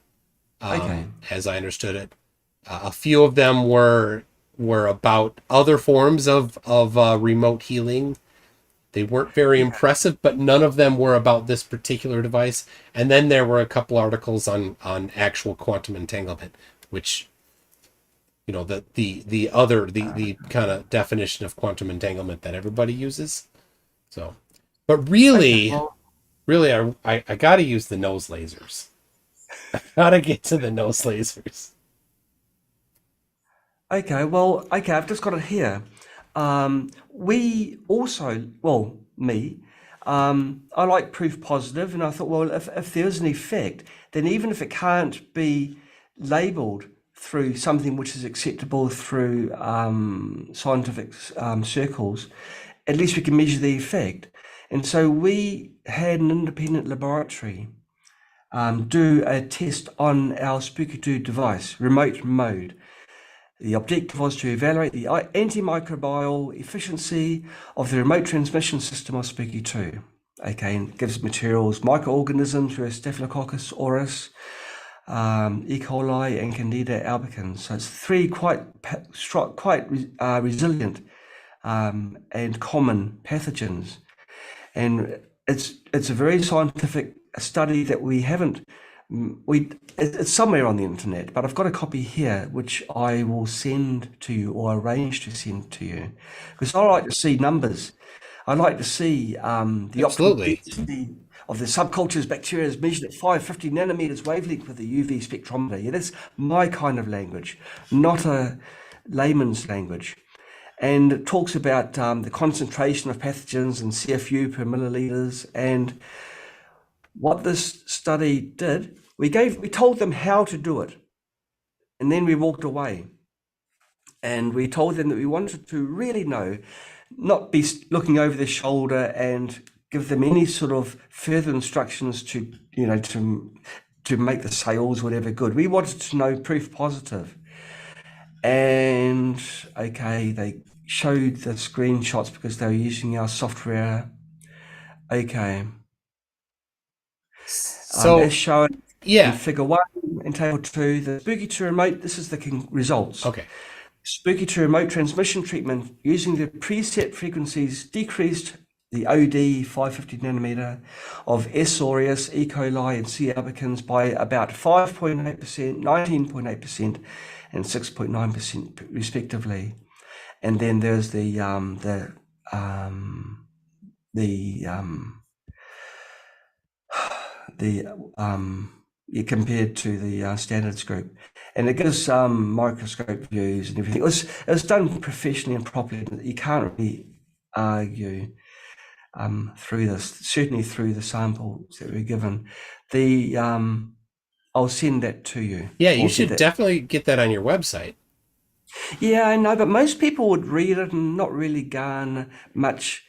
as I understood it. A few of them were about other forms of remote healing. They weren't very impressive, but none of them were about this particular device. And then there were a couple articles on actual quantum entanglement, which, the kind of definition of quantum entanglement that everybody uses. So, but really, I got to use the nose lasers. I got to get to the nose lasers. I've just got it here. We also, me, I like proof positive, and I thought, well, if there's an effect, then even if it can't be labeled through something which is acceptable through scientific circles, at least we can measure the effect. And so we had an independent laboratory do a test on our Spooky 2 device, remote mode. The objective was to evaluate the antimicrobial efficiency of the remote transmission system of Spooky 2. Okay, and it gives materials, microorganisms were Staphylococcus aureus, E. coli, and Candida albicans. So it's three quite resilient and common pathogens. And it's a very scientific study that we haven't it's somewhere on the internet, but I've got a copy here which I will send to you or arrange to send to you, because I like to see numbers. I like to see the optimal Absolutely. density of the subculture's bacteria is measured at 550 nanometers wavelength with a UV spectrometer. Yeah, that's my kind of language, not a layman's language. And it talks about the concentration of pathogens in CFU per milliliters. And what this study did, we told them how to do it, and then we walked away. And we told them that we wanted to really know, not be looking over their shoulder and give them any sort of further instructions to, to make the sales whatever good. We wanted to know proof positive. And okay, they showed the screenshots because they were using our software. Okay. So as shown in yeah. figure 1 and table 2, the Spooky 2 remote, this is the results. Okay. Spooky 2 remote transmission treatment using the preset frequencies decreased the OD 550 nanometer of S. aureus, E. coli, and C. albicans by about 5.8%, 19.8%, and 6.9% respectively. And then there's compared to the standards group, and it gives microscope views and everything. It was done professionally and properly. You can't really argue through this, certainly through the samples that were given. I'll send that to you. Yeah, you should definitely get that on your website. Yeah, I know, but most people would read it and not really garner much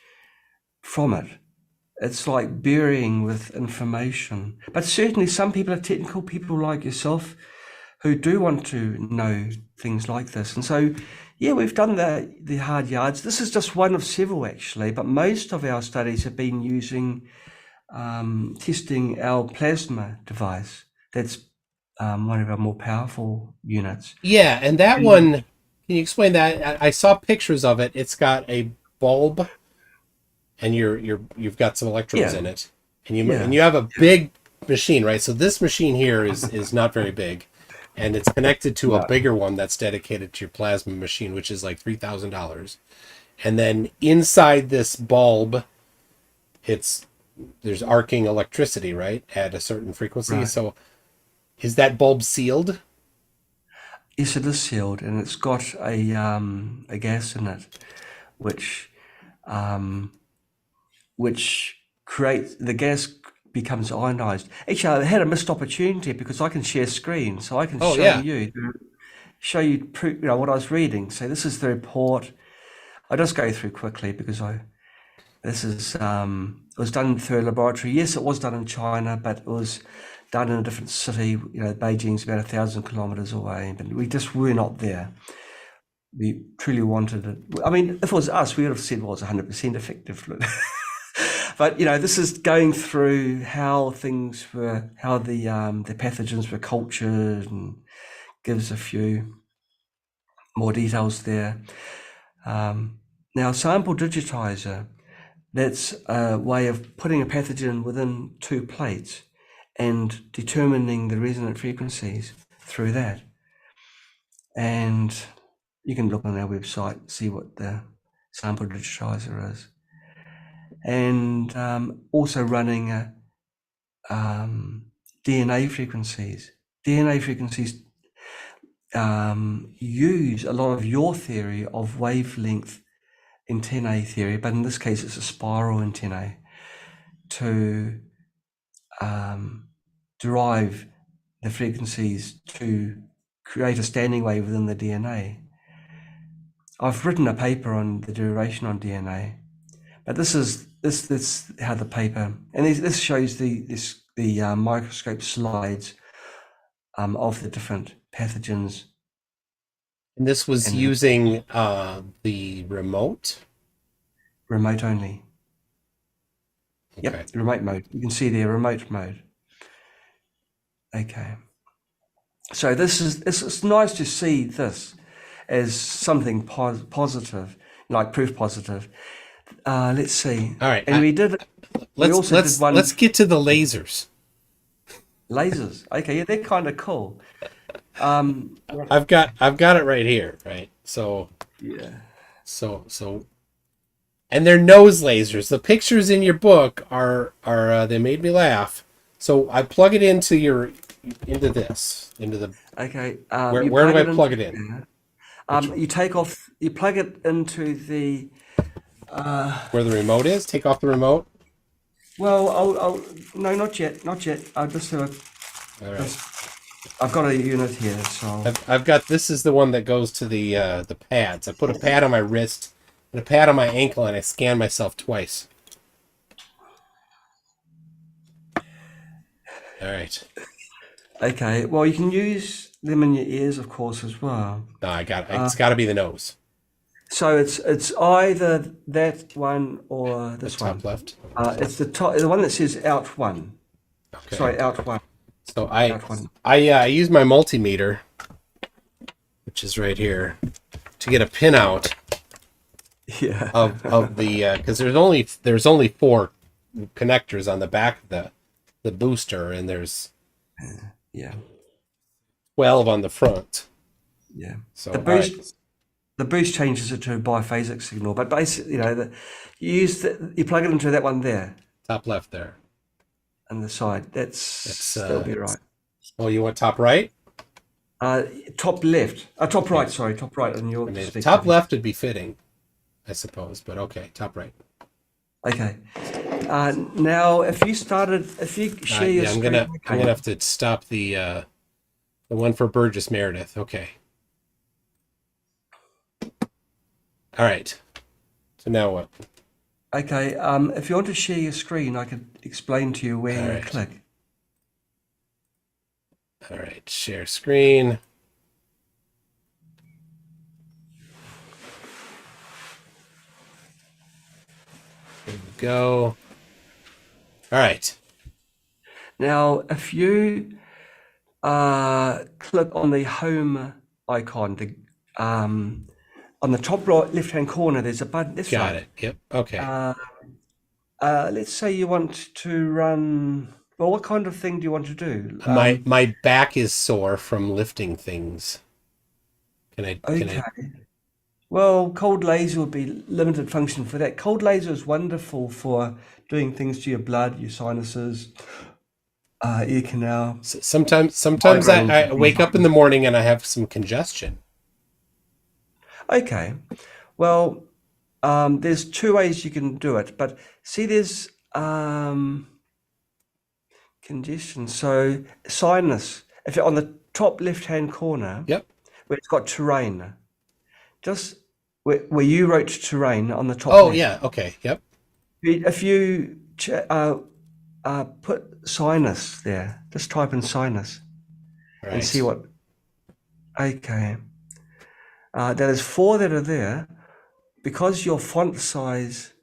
from it. It's like burying with information. But certainly some people are technical, people like yourself, who do want to know things like this. And so, yeah, we've done the hard yards. This is just one of several, actually, but most of our studies have been using testing our plasma device. That's one of our more powerful units. Yeah, and that one, can you explain that? I saw pictures of it. It's got a bulb, and you've got some electrodes in it, and you have a big machine, right? So this machine here is not very big, and it's connected to a bigger one that's dedicated to your plasma machine, which is like $3,000. And then inside this bulb, there's arcing electricity, right, at a certain frequency. Right. So is that bulb sealed? Yes, it is sealed, and it's got a gas in it, which creates the gas becomes ionized. Actually, I had a missed opportunity because I can share screen, so I can show you what I was reading. So this is the report. I'll just go through quickly because it was done through a laboratory. Yes, it was done in China, but it was done in a different city. Beijing's about 1,000 kilometers away, but we just were not there. We truly wanted it. I mean, if it was us, we would have said, well, it's 100% effective. But, this is going through how things were, how the pathogens were cultured, and gives a few more details there. Now, sample digitizer, that's a way of putting a pathogen within two plates and determining the resonant frequencies through that. And you can look on our website, see what the sample digitizer is. And also running DNA frequencies. DNA frequencies use a lot of your theory of wavelength antennae theory, but in this case it's a spiral antennae, to derive the frequencies to create a standing wave within the DNA. I've written a paper on the duration on DNA, but this how the paper, and this shows the microscope slides of the different pathogens And this was and using the remote. remote only. Okay. Yep, remote mode. You can see there, remote mode. Okay. So this is it's nice to see this as something positive, like proof positive. Let's see. All right. And we Let's also did let's let's one get to the lasers. lasers. Okay, yeah, they're kind of cool. Right. I've got it right here, right? So Yeah. so and they're nose lasers. The pictures in your book are they made me laugh. So I plug it into this into the Okay. where You where plug do I it plug into it in? there. Which one? You plug it into the. Where the remote is? Take off the remote. Well, no, not yet, not yet. I'll just do it. All right. Just, I've got a unit here, so. I've got this is the one that goes to the pads. I put a pad on my wrist and a pad on my ankle, and I scan myself twice. All right. Okay. Well, you can use them in your ears, of course, as well. No, I got it. It's got to be the nose. So it's either that one or The this top one. left. It's the one that says out one. Okay. Sorry, out one. So Out one. I use my multimeter, which is right here, to get a pinout Yeah. of the because there's only 4 connectors on the back of the booster, and there's Yeah. 12 on the front. Yeah. So The all right. boost the boost changes it to a biphasic signal, but basically, you plug it into that one there Top left there. on the side. That'll be right. Oh, you want top right? Top left. Top right. Sorry, top right on your I mean, perspective. top left would be fitting, I suppose, but okay, top right. Okay. Now, if you share your Yeah, I'm screen, gonna have to stop the one for Burgess Meredith. Okay. All right. So now what? Okay. If you want to share your screen, I could explain to you where All you right. click. All right. Share screen. There we go. All right. Now, if you click on the home icon, on the top right left-hand corner, there's a button. That's Got right. it. Yep. Okay. Let's say you want to run. Well, what kind of thing do you want to do? My back is sore from lifting things. Can I? Okay. Well, cold laser would be limited function for that. Cold laser is wonderful for doing things to your blood, your sinuses, ear canal. Sometimes Migraines I and things wake like up in the morning and I have some congestion. Okay. Well, there's 2 ways you can do it, but see, there's congestion. So sinus. If you're on the top left-hand corner, Yep. where it's got terrain, just where you wrote terrain on the top Oh left. yeah. Okay. Yep. If you put sinus there, just type in sinus All and right. see what. Okay. There's 4 that are there. Because your font size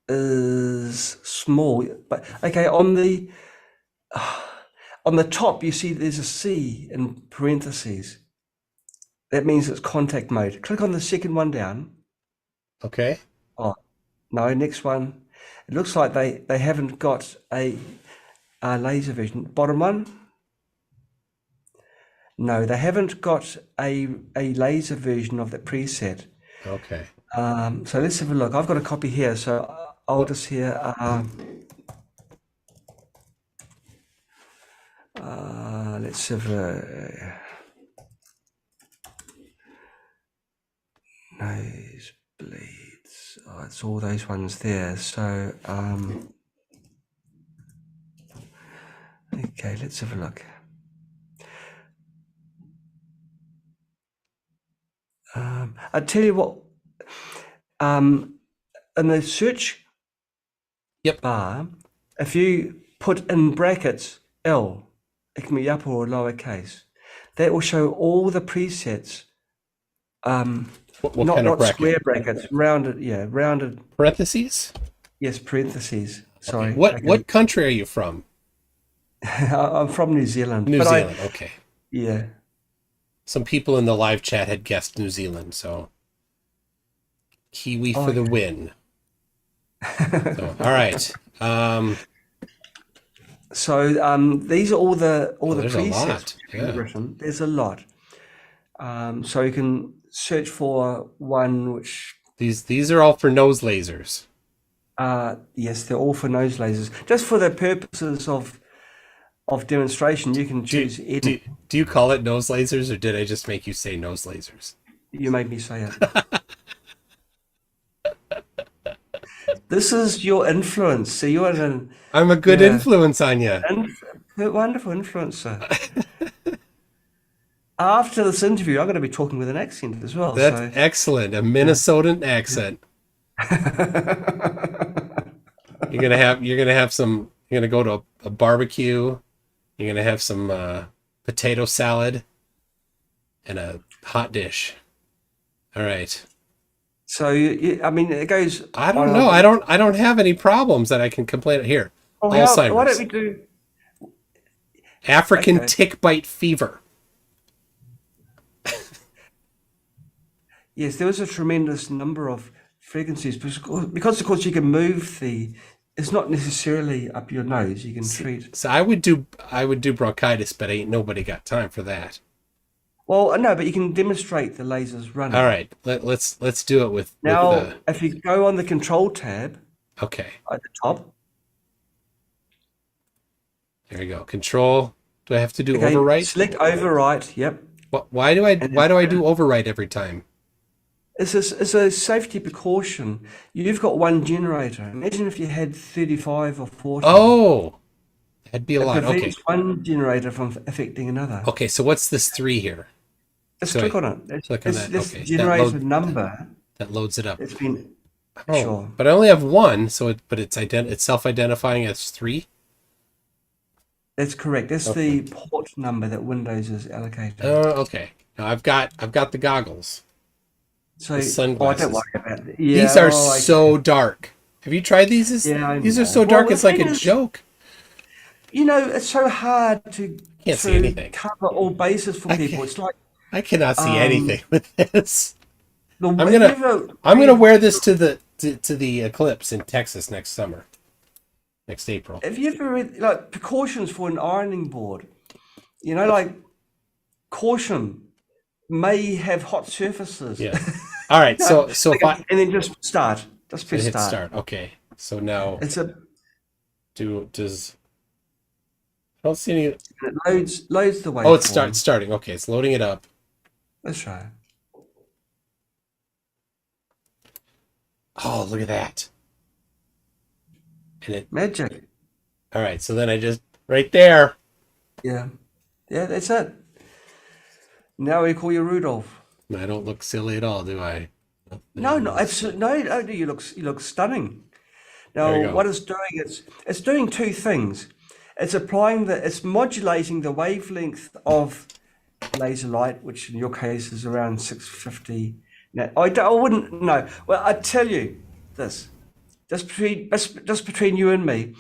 is small, but okay, on the top you see there's a C in parentheses. That means it's contact mode. Click on the second one down. Okay. Oh, no, next one. It looks like they haven't got a laser vision. Bottom one. No, they haven't got a laser version of that preset. Okay. So let's have a look. I've got a copy here, so I'll just here. Let's have a nosebleeds. Oh, it's all those ones there. So okay, let's have a look. I tell you what. In the search Yep. bar, if you put in brackets L, it can be upper or lowercase. That will show all the presets What kind of not bracket? square brackets, rounded. Yeah, rounded. Parentheses? Yes, parentheses. Okay. Sorry. What country are you from? I'm from New Zealand, New but Zealand. Okay. yeah. Some people in the live chat had guessed New Zealand, so Kiwi for the win. So, all right. So these are all the There's a presets lot. Yeah. written. There's a lot. So you can search for one which These are all for nose lasers. yes, they're all for nose lasers. Just for the purposes of demonstration, you can choose any. Do you call it nose lasers, or did I just make you say nose lasers? You made me say it. This is your influence. So you're I'm a good influence on you. a wonderful influencer. After this interview, I'm going to be talking with an accent as well. That's excellent. A Minnesotan accent. You're gonna go to a barbecue. You're gonna have some potato salad and a hot dish. All right. So I mean, it goes. I don't know. I don't have any problems that I can complain here. Alzheimer's. Why don't we do African tick bite fever. Yes, there was a tremendous number of frequencies because of course you can move it's not necessarily up your nose. You can treat. So I would do bronchitis, but ain't nobody got time for that. Well, no, but you can demonstrate the lasers running. All right, let's do it with now. If you go on the control tab, okay, at the top. There you go. Control. Do I have to do overwrite? Select overwrite. Yep. Why do I do overwrite every time? It's a safety precaution. You've got one generator. Imagine if you had 35 or 40. Oh, that'd be a lot. Okay. One generator from affecting another. Okay, so what's this 3 here? Let's click on it. Click on that. This Okay. generator number. That loads it up. It's been. Oh, sure. but I only have 1, so it's self-identifying as 3. That's correct. That's the port number that Windows is allocated. Oh, okay. Now I've got the goggles. So sunglasses. don't worry about it. Yeah, These are so dark. Have you tried these? These are so dark. It's like a joke. You know, it's so hard to see anything. Cover all bases for people. It's like I cannot see anything with this. I'm gonna wear this to the eclipse in Texas next April. Have you ever read like precautions for an ironing board? You know, like caution may have hot surfaces. Yeah. All right. So and then just start. Just press start. Okay. So now it's a. Does I don't see any. It loads the way. Oh, it's starting. Okay, it's loading it up. Let's try. Oh, look at that. And magic. All right, so then I just right there. Yeah, that's it. Now we call you Rudolph. I don't look silly at all, do I? No, absolutely no. You look stunning. Now, what it's doing, it's doing 2 things. It's modulating the wavelength of laser light, which in your case is around 650. Now, I wouldn't know. Well, I tell you this, just between you and me,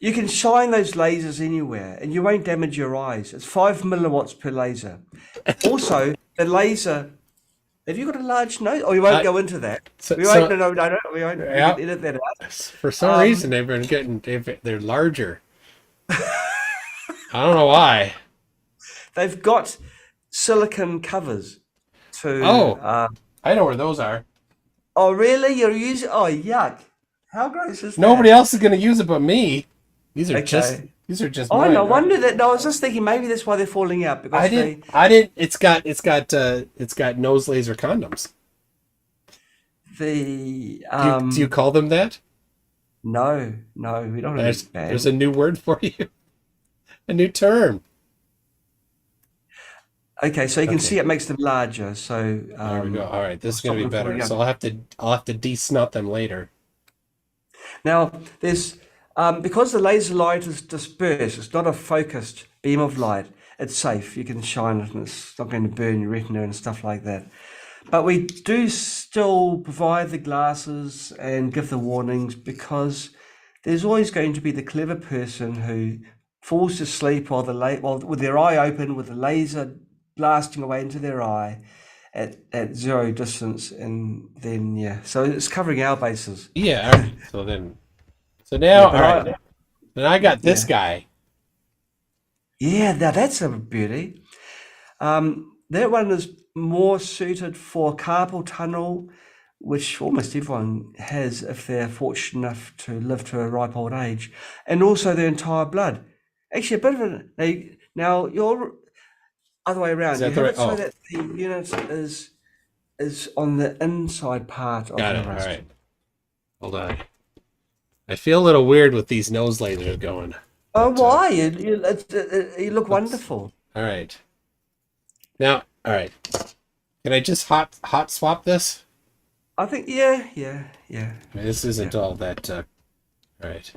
you can shine those lasers anywhere, and you won't damage your eyes. It's 5 milliwatts per laser. Also, the laser. Have you got a large nose? Oh, we won't go into that. We won't edit that out. For some reason, they're larger. I don't know why. They've got silicon covers to. Oh, I know where those are. Oh, really? You're using? Oh, yuck! How gross is that? Nobody else is going to use it but me. These are just. Oh, mine, no wonder that. No, I was just thinking maybe that's why they're falling out because I didn't. It's got nose laser condoms. Do you call them that? No, we don't. There's a new word for you. A new term. Okay, so you can see it makes them larger. So there we go. All right, this is going to be better. So I'll have to de-snot them later. Now there's because the laser light is dispersed. It's not a focused beam of light. It's safe. You can shine it, and it's not going to burn your retina and stuff like that. But we do still provide the glasses and give the warnings because there's always going to be the clever person who falls to sleep while with their eye open, with the laser blasting away into their eye at zero distance, and then so it's covering our bases. Yeah. All right. So now, Yeah, all but right. Then I got this yeah, guy. now that's a beauty. That one is more suited for carpal tunnel, which almost everyone has if they're fortunate enough to live to a ripe old age, and also their entire blood. Actually, a bit of now you're other way Is around. You that the have right? it so Oh, that the unit is on the inside part of got your it. All wrist. right. Hold on. I feel a little weird with these nose lasers going, Oh, but why? You look let's. wonderful. All right. Now, all right. Can I just hot swap this? I think, yeah. I mean, this isn't all that. All right.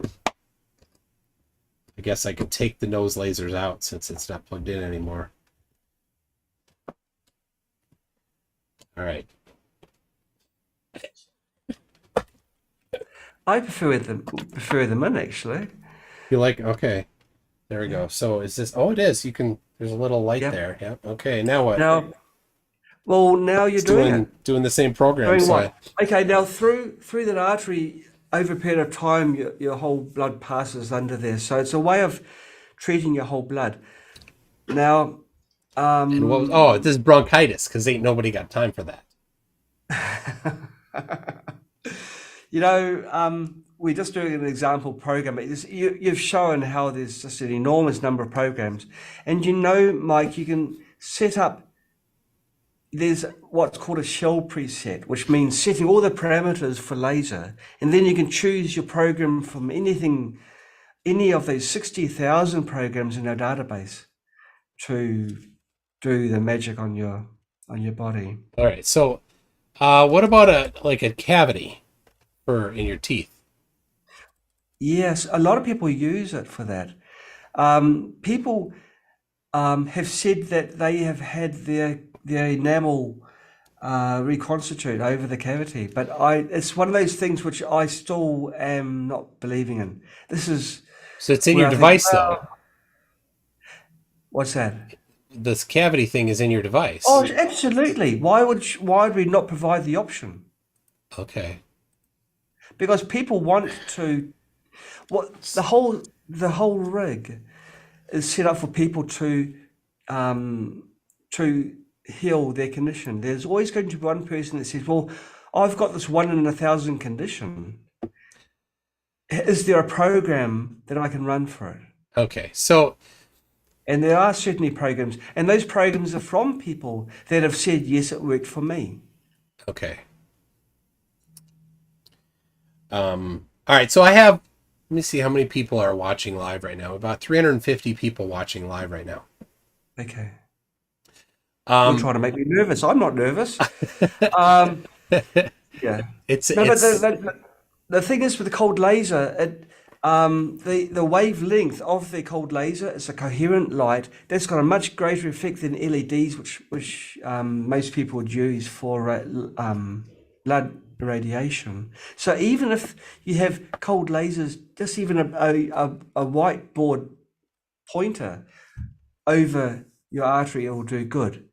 I guess I could take the nose lasers out since it's not plugged in anymore. All right. I prefer them in actually. You like? Okay. There we Yeah. go. So is this? Oh, it is. You can. There's a little light Yep. there. Yep. Okay. Now what? Now, well, now you're It's doing it. doing the same program. Doing So what? Okay, now through that artery, over a period of time, your whole blood passes under there. So it's a way of treating your whole blood. Now, and what was? Oh, this is bronchitis because ain't nobody got time for that. we're just doing an example program. You've shown how there's just an enormous number of programs, and Mike, you can set up. There's what's called a shell preset, which means setting all the parameters for laser, and then you can choose your program from any of those 60,000 programs in our database to do the magic on your body. All right. So, what about a cavity in your teeth? Yes, a lot of people use it for that. People have said that they have had their enamel reconstitute over the cavity, but it's one of those things which I still am not believing in. This is So it's in where your I think, device, though. what's that? This cavity thing is in your Oh, device. absolutely. Why would we not provide the option? Okay. Because people want to. What the whole rig is set up for people to heal their condition. There's always going to be one person that says, "Well, I've got this 1 in 1,000 condition. Is there a program that I can run for it?" Okay. So, And there are certainly programs, and those programs are from people that have said, "Yes, it worked for me." okay. All right. So I have. Let me see how many people are watching live right now. About 350 people watching live right now. Okay. You're trying to make me nervous. I'm not nervous. Um, yeah. it's No, but it's the thing is with the cold laser, the wavelength of the cold laser is a coherent light that's got a much greater effect than LEDs, which most people would use for blood irradiation. So even if you have cold lasers, just even a whiteboard pointer over your artery, it will do good.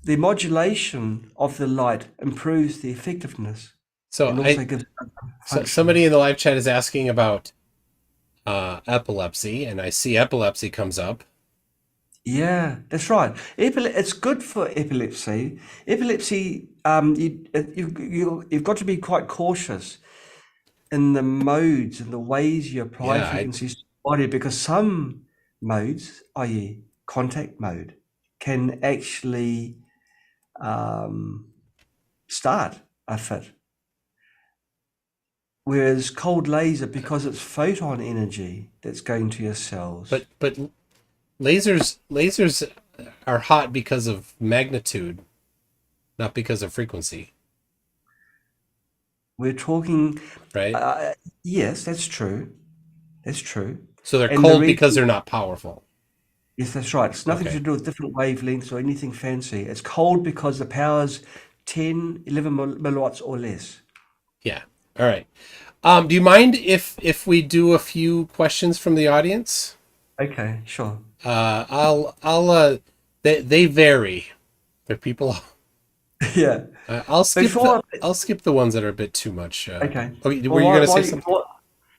The modulation of the light improves the effectiveness so and also gives function. somebody in the live chat is asking about epilepsy, and I see epilepsy comes up. Yeah, that's right. It's good for epilepsy. Epilepsy, you've got to be quite cautious in the modes and the ways you apply Yeah, frequencies to the body, because some modes, i.e., contact mode, can actually start a fit. Whereas cold laser, because it's photon energy that's going to your cells. but lasers are hot because of magnitude, not because of frequency, We're talking, right? yes, that's true. That's true. So they're And the cold because reason, they're not powerful. yes, that's right. It's nothing to Okay. do with different wavelengths or anything fancy. It's cold because the power's 10, 11 milliwatts or less. Yeah. All right. Do you mind if we do a few questions from the audience? Okay, sure. They vary. They're people. Yeah. Before, I'll skip the ones that are a bit too much. okay. Were you gonna say something?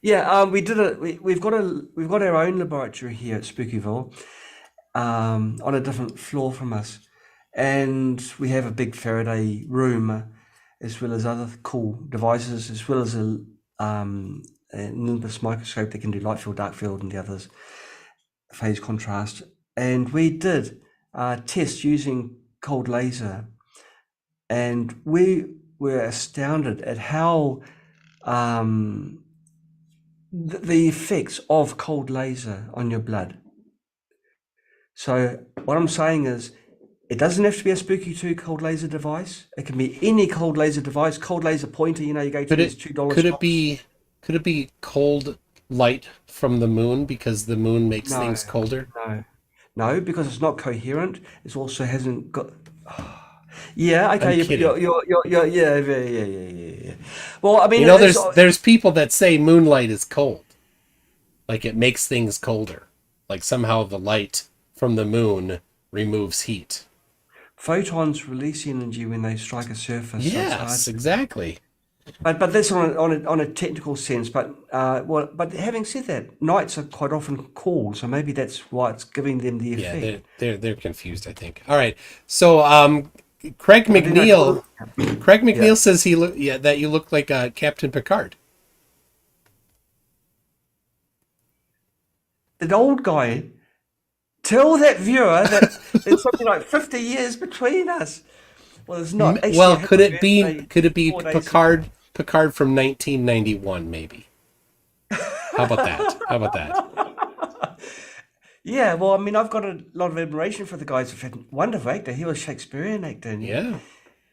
Yeah, we did it. We've got our own laboratory here at Spookyville, on a different floor from us, and we have a big Faraday room, as well as other cool devices, as well as an Olympus microscope that can do light field, dark field, and the others, phase contrast. And we did tests using cold laser, and we were astounded at how the effects of cold laser on your blood. So what I'm saying is, it doesn't have to be a Spooky 2 cold laser device. It can be any cold laser device, cold laser pointer. You go to these $2 Could it shops. could it be cold light from the moon because the moon makes No, things colder? no, because it's not coherent. It also hasn't got. Yeah, I'm okay, kidding. yeah. Well, I mean, There's people that say moonlight is cold, like it makes things colder, like somehow the light from the moon removes heat. photons release energy when they strike a surface. So it's hard Yes, to. exactly. But that's on a technical sense. But having said that, nights are quite often cool, so maybe that's why it's giving them the Yeah, effect. they're confused, I think. All right. So Craig But then I McNeil thought, Craig yeah, McNeil says that you look like Captain Picard. the old guy. Tell that viewer that there's something like 50 years between us. Well, there's not. Actually, I Well, had my birthday could it be 4 days ago. Picard from 1991 maybe? How about that? How about that? Yeah, well, I mean, I've got a lot of admiration for the guys who've had wonderful actor. He was a Shakespearean actor, and Yeah.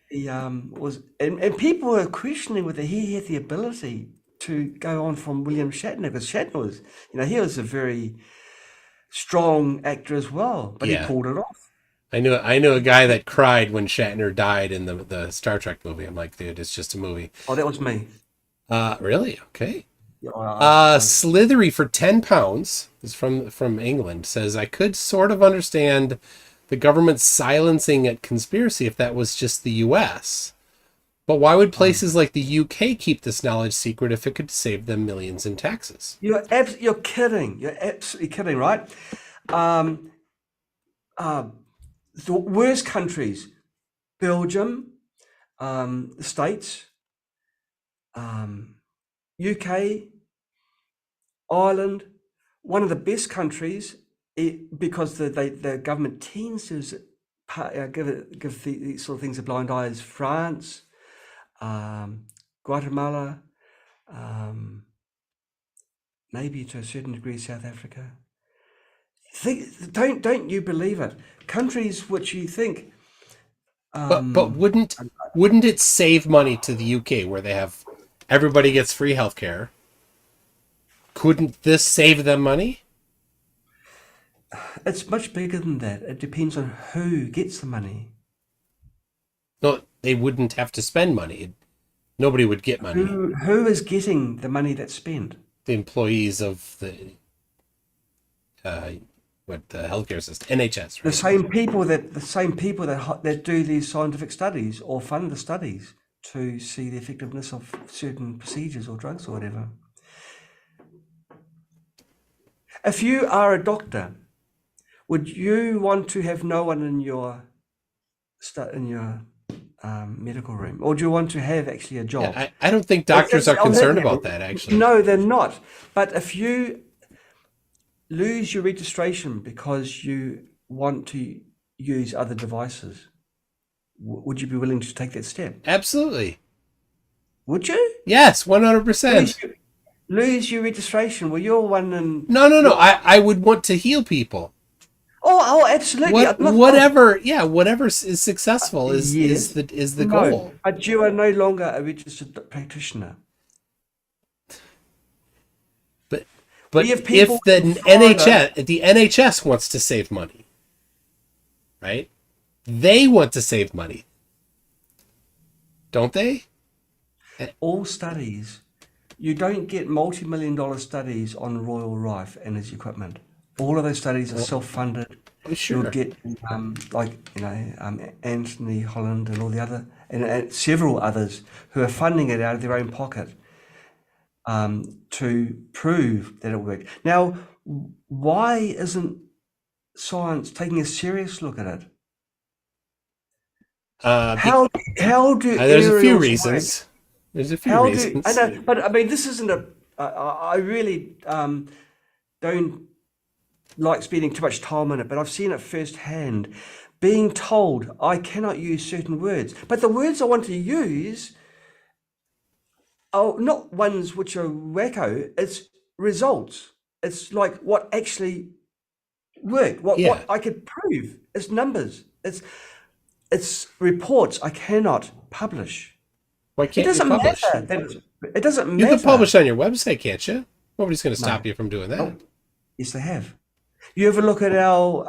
he was, and people were questioning whether he had the ability to go on from William Shatner, because Shatner was, he was a very strong actor as well, but he Yeah. pulled it off. I knew a guy that cried when Shatner died in the Star Trek movie. I'm like, dude, it's just a movie. Oh, that was me. Really? Okay. Yeah, Slithery for £10 is from England, says I could sort of understand the government silencing a conspiracy if that was just the US. But why would places like the UK keep this knowledge secret if it could save them millions in taxes? you're kidding. You're absolutely kidding, right? Um, uh, the worst countries: Belgium, the States, UK, Ireland. One of the best countries, because the government tends to give these sort of things a blind eye, is France, Guatemala, maybe to a certain degree South Africa. Don't you believe it? Countries which you think. But wouldn't it save money to the UK where they have everybody gets free healthcare? Couldn't this save them money? It's much bigger than that. It depends on who gets the money. No, they wouldn't have to spend money. Nobody would get money. Who is getting the money that's spent? The employees of the the healthcare system, NHS, The right? same people that do these scientific studies or fund the studies to see the effectiveness of certain procedures or drugs or whatever. If you are a doctor, would you want to have no one in your medical room, or do you want to have actually a job? Yeah, I don't think doctors are concerned about that, actually. No, they're not. But if you lose your registration because you want to use other devices, would you be willing to take that step? Absolutely. Would you? Yes, 100%. Lose your registration? Well, you're one and No. I would want to heal people. oh, absolutely. Whatever is successful is Yes. is the No, goal. but you are no longer a registered practitioner. But We have if people the in Florida. NHS wants to save money, right? They want to save money. don't they? All studies, you don't get multi-million-dollar studies on Royal Rife and his equipment. All of those studies are Well, self-funded. oh, You'll sure. get like Anthony Holland and all the other and several others who are funding it out of their own pocket to prove that it worked. Now, why isn't science taking a serious look at it? Be, How do there's a few aerials work? reasons. There's a few How do I reasons. know? But I mean, this isn't a. I really don't like spending too much time on it, but I've seen it firsthand. Being told I cannot use certain words, but the words I want to use are not ones which are wacko. It's results. It's like what actually worked. Yeah. What I could prove. It's numbers. It's reports I cannot publish. Why It can't you doesn't publish? matter. It doesn't You can matter. publish on your website, can't you? Nobody's going to No. stop you from doing that. Oh, yes, they have. You ever look at our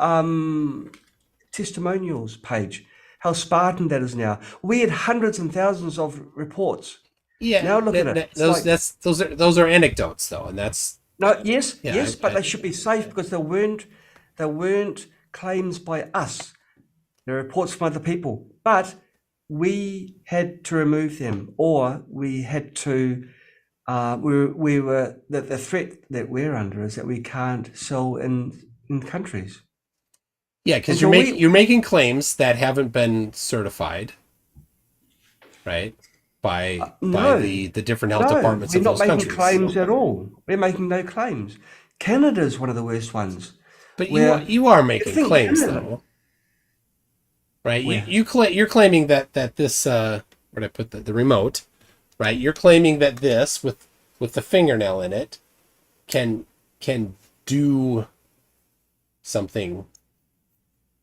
testimonials page? How Spartan that is now. We had hundreds and thousands of reports. Yeah, Now look at it. It's those like, those are anecdotes though, and that's no, yes, yeah. yes, but they should be safe because they weren't claims by us. They're reports from other people. But we had to remove them, or we had to. We were the threat that we're under is that we can't sell in countries. yeah, because And so you're making claims that haven't been certified, right? By no, the different health no, departments we're of not those making countries. claims at all. We're making no claims. Canada's one of the worst ones. But Where you are making think claims Canada, though, right? where You're claiming that this where did I put the remote, right? You're claiming that this with the fingernail in it can do something,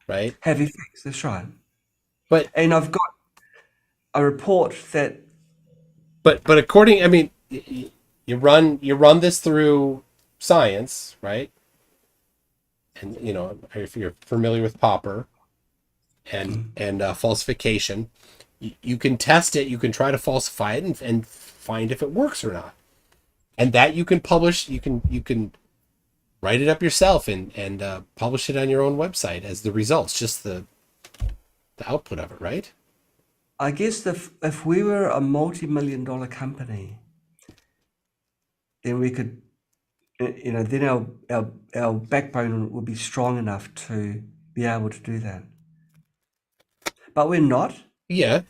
right? have effects. That's right. But And I've got a report that but according, I mean, you run this through science, right? And if you're familiar with Popper and falsification, you can test it. You can try to falsify it and find if it works or not. And that you can publish. You can write it up yourself and publish it on your own website as the results, just the output of it, right? I guess if we were a multi-million-dollar company, then we could, then our backbone would be strong enough to be able to do that. But we're not, Yeah.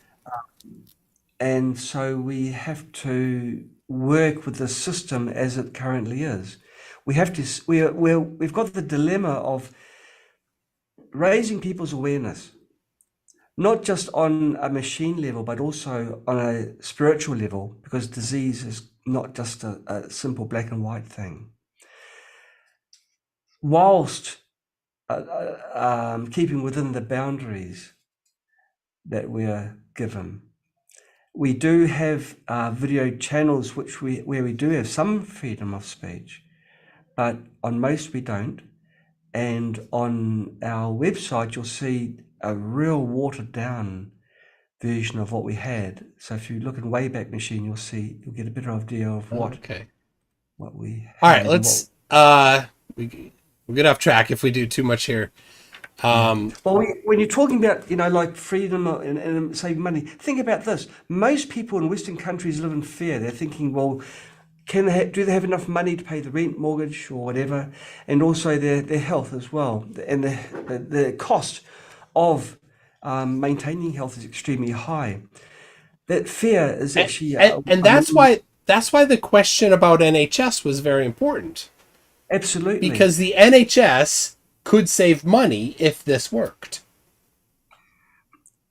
and so we have to work with the system as it currently is. We have to. We've got the dilemma of raising people's awareness, not just on a machine level, but also on a spiritual level, because disease is not just a simple black and white thing. Whilst keeping within the boundaries that we are given. We do have video channels where we do have some freedom of speech, but on most we don't. And on our website, you'll see a real watered down version of what we had. So if you look in Wayback Machine, you'll get a better idea of Okay. what we had. All right. Let's we'll get off track if we do too much here. Well, when you're talking about, like freedom and saving money, think about this. Most people in Western countries live in fear. They're thinking, well, do they have enough money to pay the rent, mortgage, or whatever, and also their health as well, and the cost of maintaining health is extremely high. That fear is actually and that's why the question about NHS was very important. Absolutely, Because the NHS could save money if this worked.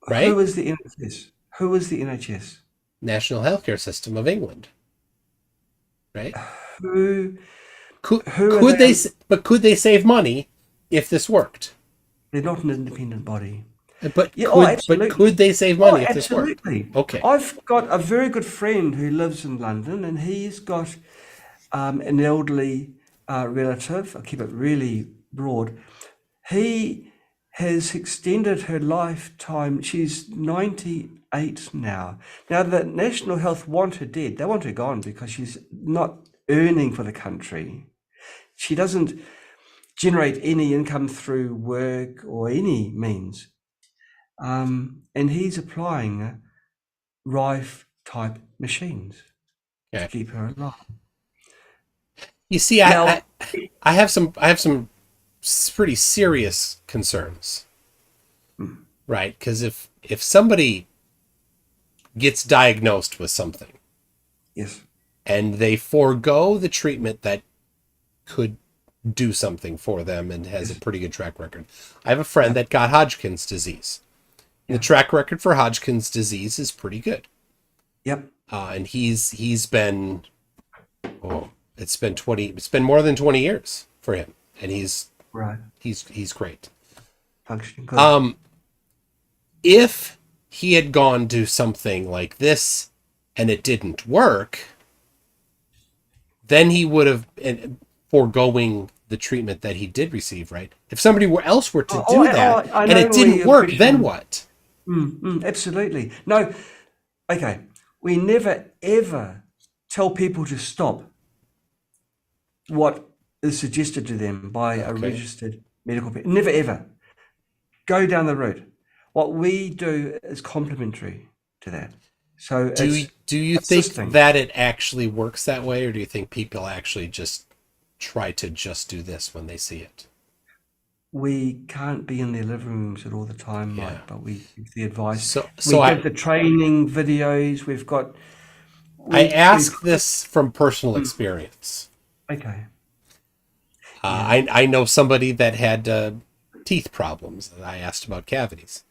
Right? Who is the NHS? Who is the NHS? National Healthcare System of England. Right? Who Could are they they? but could they save money if this worked? They're not an independent body. But Yeah, but could they save money if this worked? absolutely. Okay. I've got a very good friend who lives in London, and he's got an elderly relative. I'll keep it really broad. He has extended her lifetime. She's 98 now. Now, the National Health want her dead. They want her gone because she's not earning for the country. She doesn't generate any income through work or any means. And he's applying Rife type machines to Okay. keep her alive. You see, Now, I have some pretty serious concerns, right? Because if somebody gets diagnosed with something yes, and they forego the treatment that could do something for them and has a yes, pretty good track record. I have a friend yeah, that got Hodgkin's disease. The yeah, track record for Hodgkin's disease is pretty good. yep, And he's been it's been more than 20 years for him, and right, he's great. functioning good. Um, if he had gone to something like this and it didn't work, then he would have foregoing the treatment that he did receive, right? If somebody else were to do that I and know it where didn't your work, then question. what? Absolutely. No, okay. We never ever tell people to stop what is suggested to them by a Okay. registered medical person. Never ever go down the route. What we do is complementary to that. So it's Do you think assisting. that it actually works that way, or do you think people actually just try to just do this when they see it? We can't be in their living rooms at all the time, Yeah. Mike, but we give the advice. So We so give the training videos. I We've ask this from personal mm, experience. okay. Yeah. I know somebody that had teeth problems, and I asked about cavities,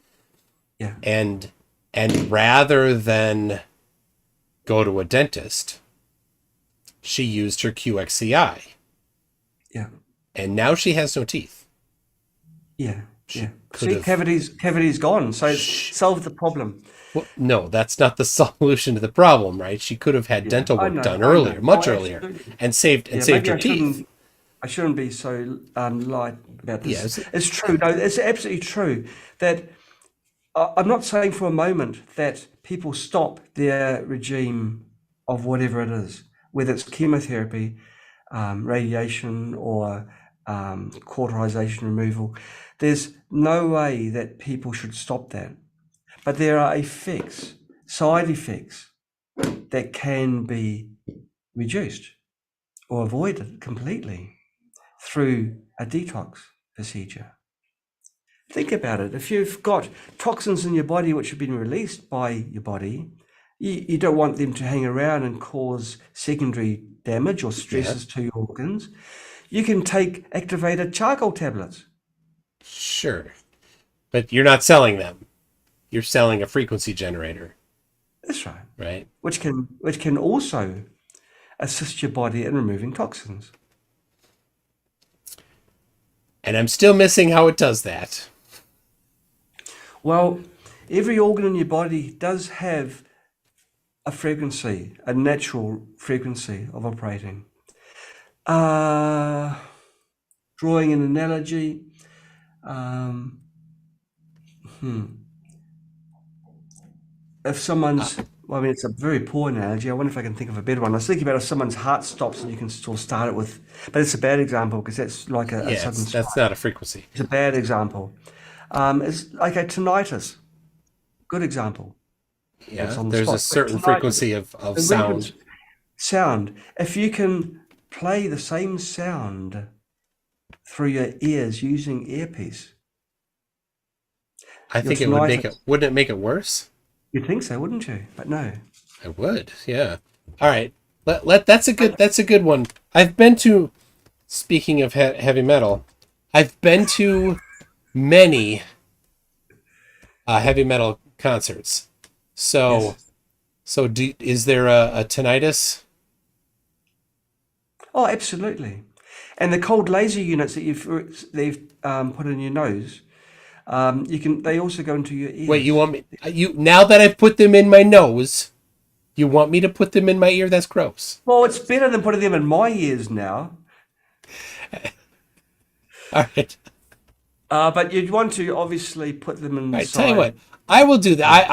Yeah. and rather than go to a dentist, she used her QXCI, Yeah. and now she has no teeth. Yeah. Yeah. She could See, have. cavity's gone. So it's solved the problem. Well, no, that's not the solution to the problem, right? She could have had Yeah. dental I work know. done I know. earlier, Oh, much earlier, absolutely. and Yeah. saved Maybe her teeth. I shouldn't be so light about this. Yes, It's true. No, it's absolutely true that I'm not saying for a moment that people stop their regime of whatever it is, whether it's chemotherapy, radiation, or cauterization removal. There's no way that people should stop that. But there are effects, side effects, that can be reduced or avoided completely through a detox procedure. Think about it. If you've got toxins in your body which have been released by your body, you don't want them to hang around and cause secondary damage or yeah, stresses to your organs. You can take activated charcoal tablets. sure, but you're not selling them. You're selling a frequency generator, That's right. right? Which can also assist your body in removing toxins. And I'm still missing how it does that. Well, every organ in your body does have a frequency, a natural frequency of operating. Uh, Drawing an analogy, um, if Uh, someone's, well, I mean, it's a very poor analogy. I wonder if I can think of a better one. I was thinking about if someone's heart stops and you can still start it with, but it's a bad example because that's like a yeah, sudden that's spike. not a frequency. It's a bad example. It's like a tinnitus. Good example. That's Yeah, on the there's a spot. But certain tinnitus, frequency of the reference sound. sound. If you can play the same sound through your ears using earpiece, I your think it would make it. tinnitus. Wouldn't it make it worse? You'd think so, wouldn't you? But no. I would. Yeah. All right. Let that's a good one. I've been to. Speaking of heavy metal, I've been to many heavy metal concerts. So Yes. is there a tinnitus? Oh, absolutely. And the cold laser units that they've put in your nose, you can. They also go into your Wait, you ears. want me? You now that I've put them in my nose, you want me to put them in my ear? That's gross. Well, it's better than putting them in my ears now. All right. But you'd want to obviously put them All right, tell you what, inside. I will do that.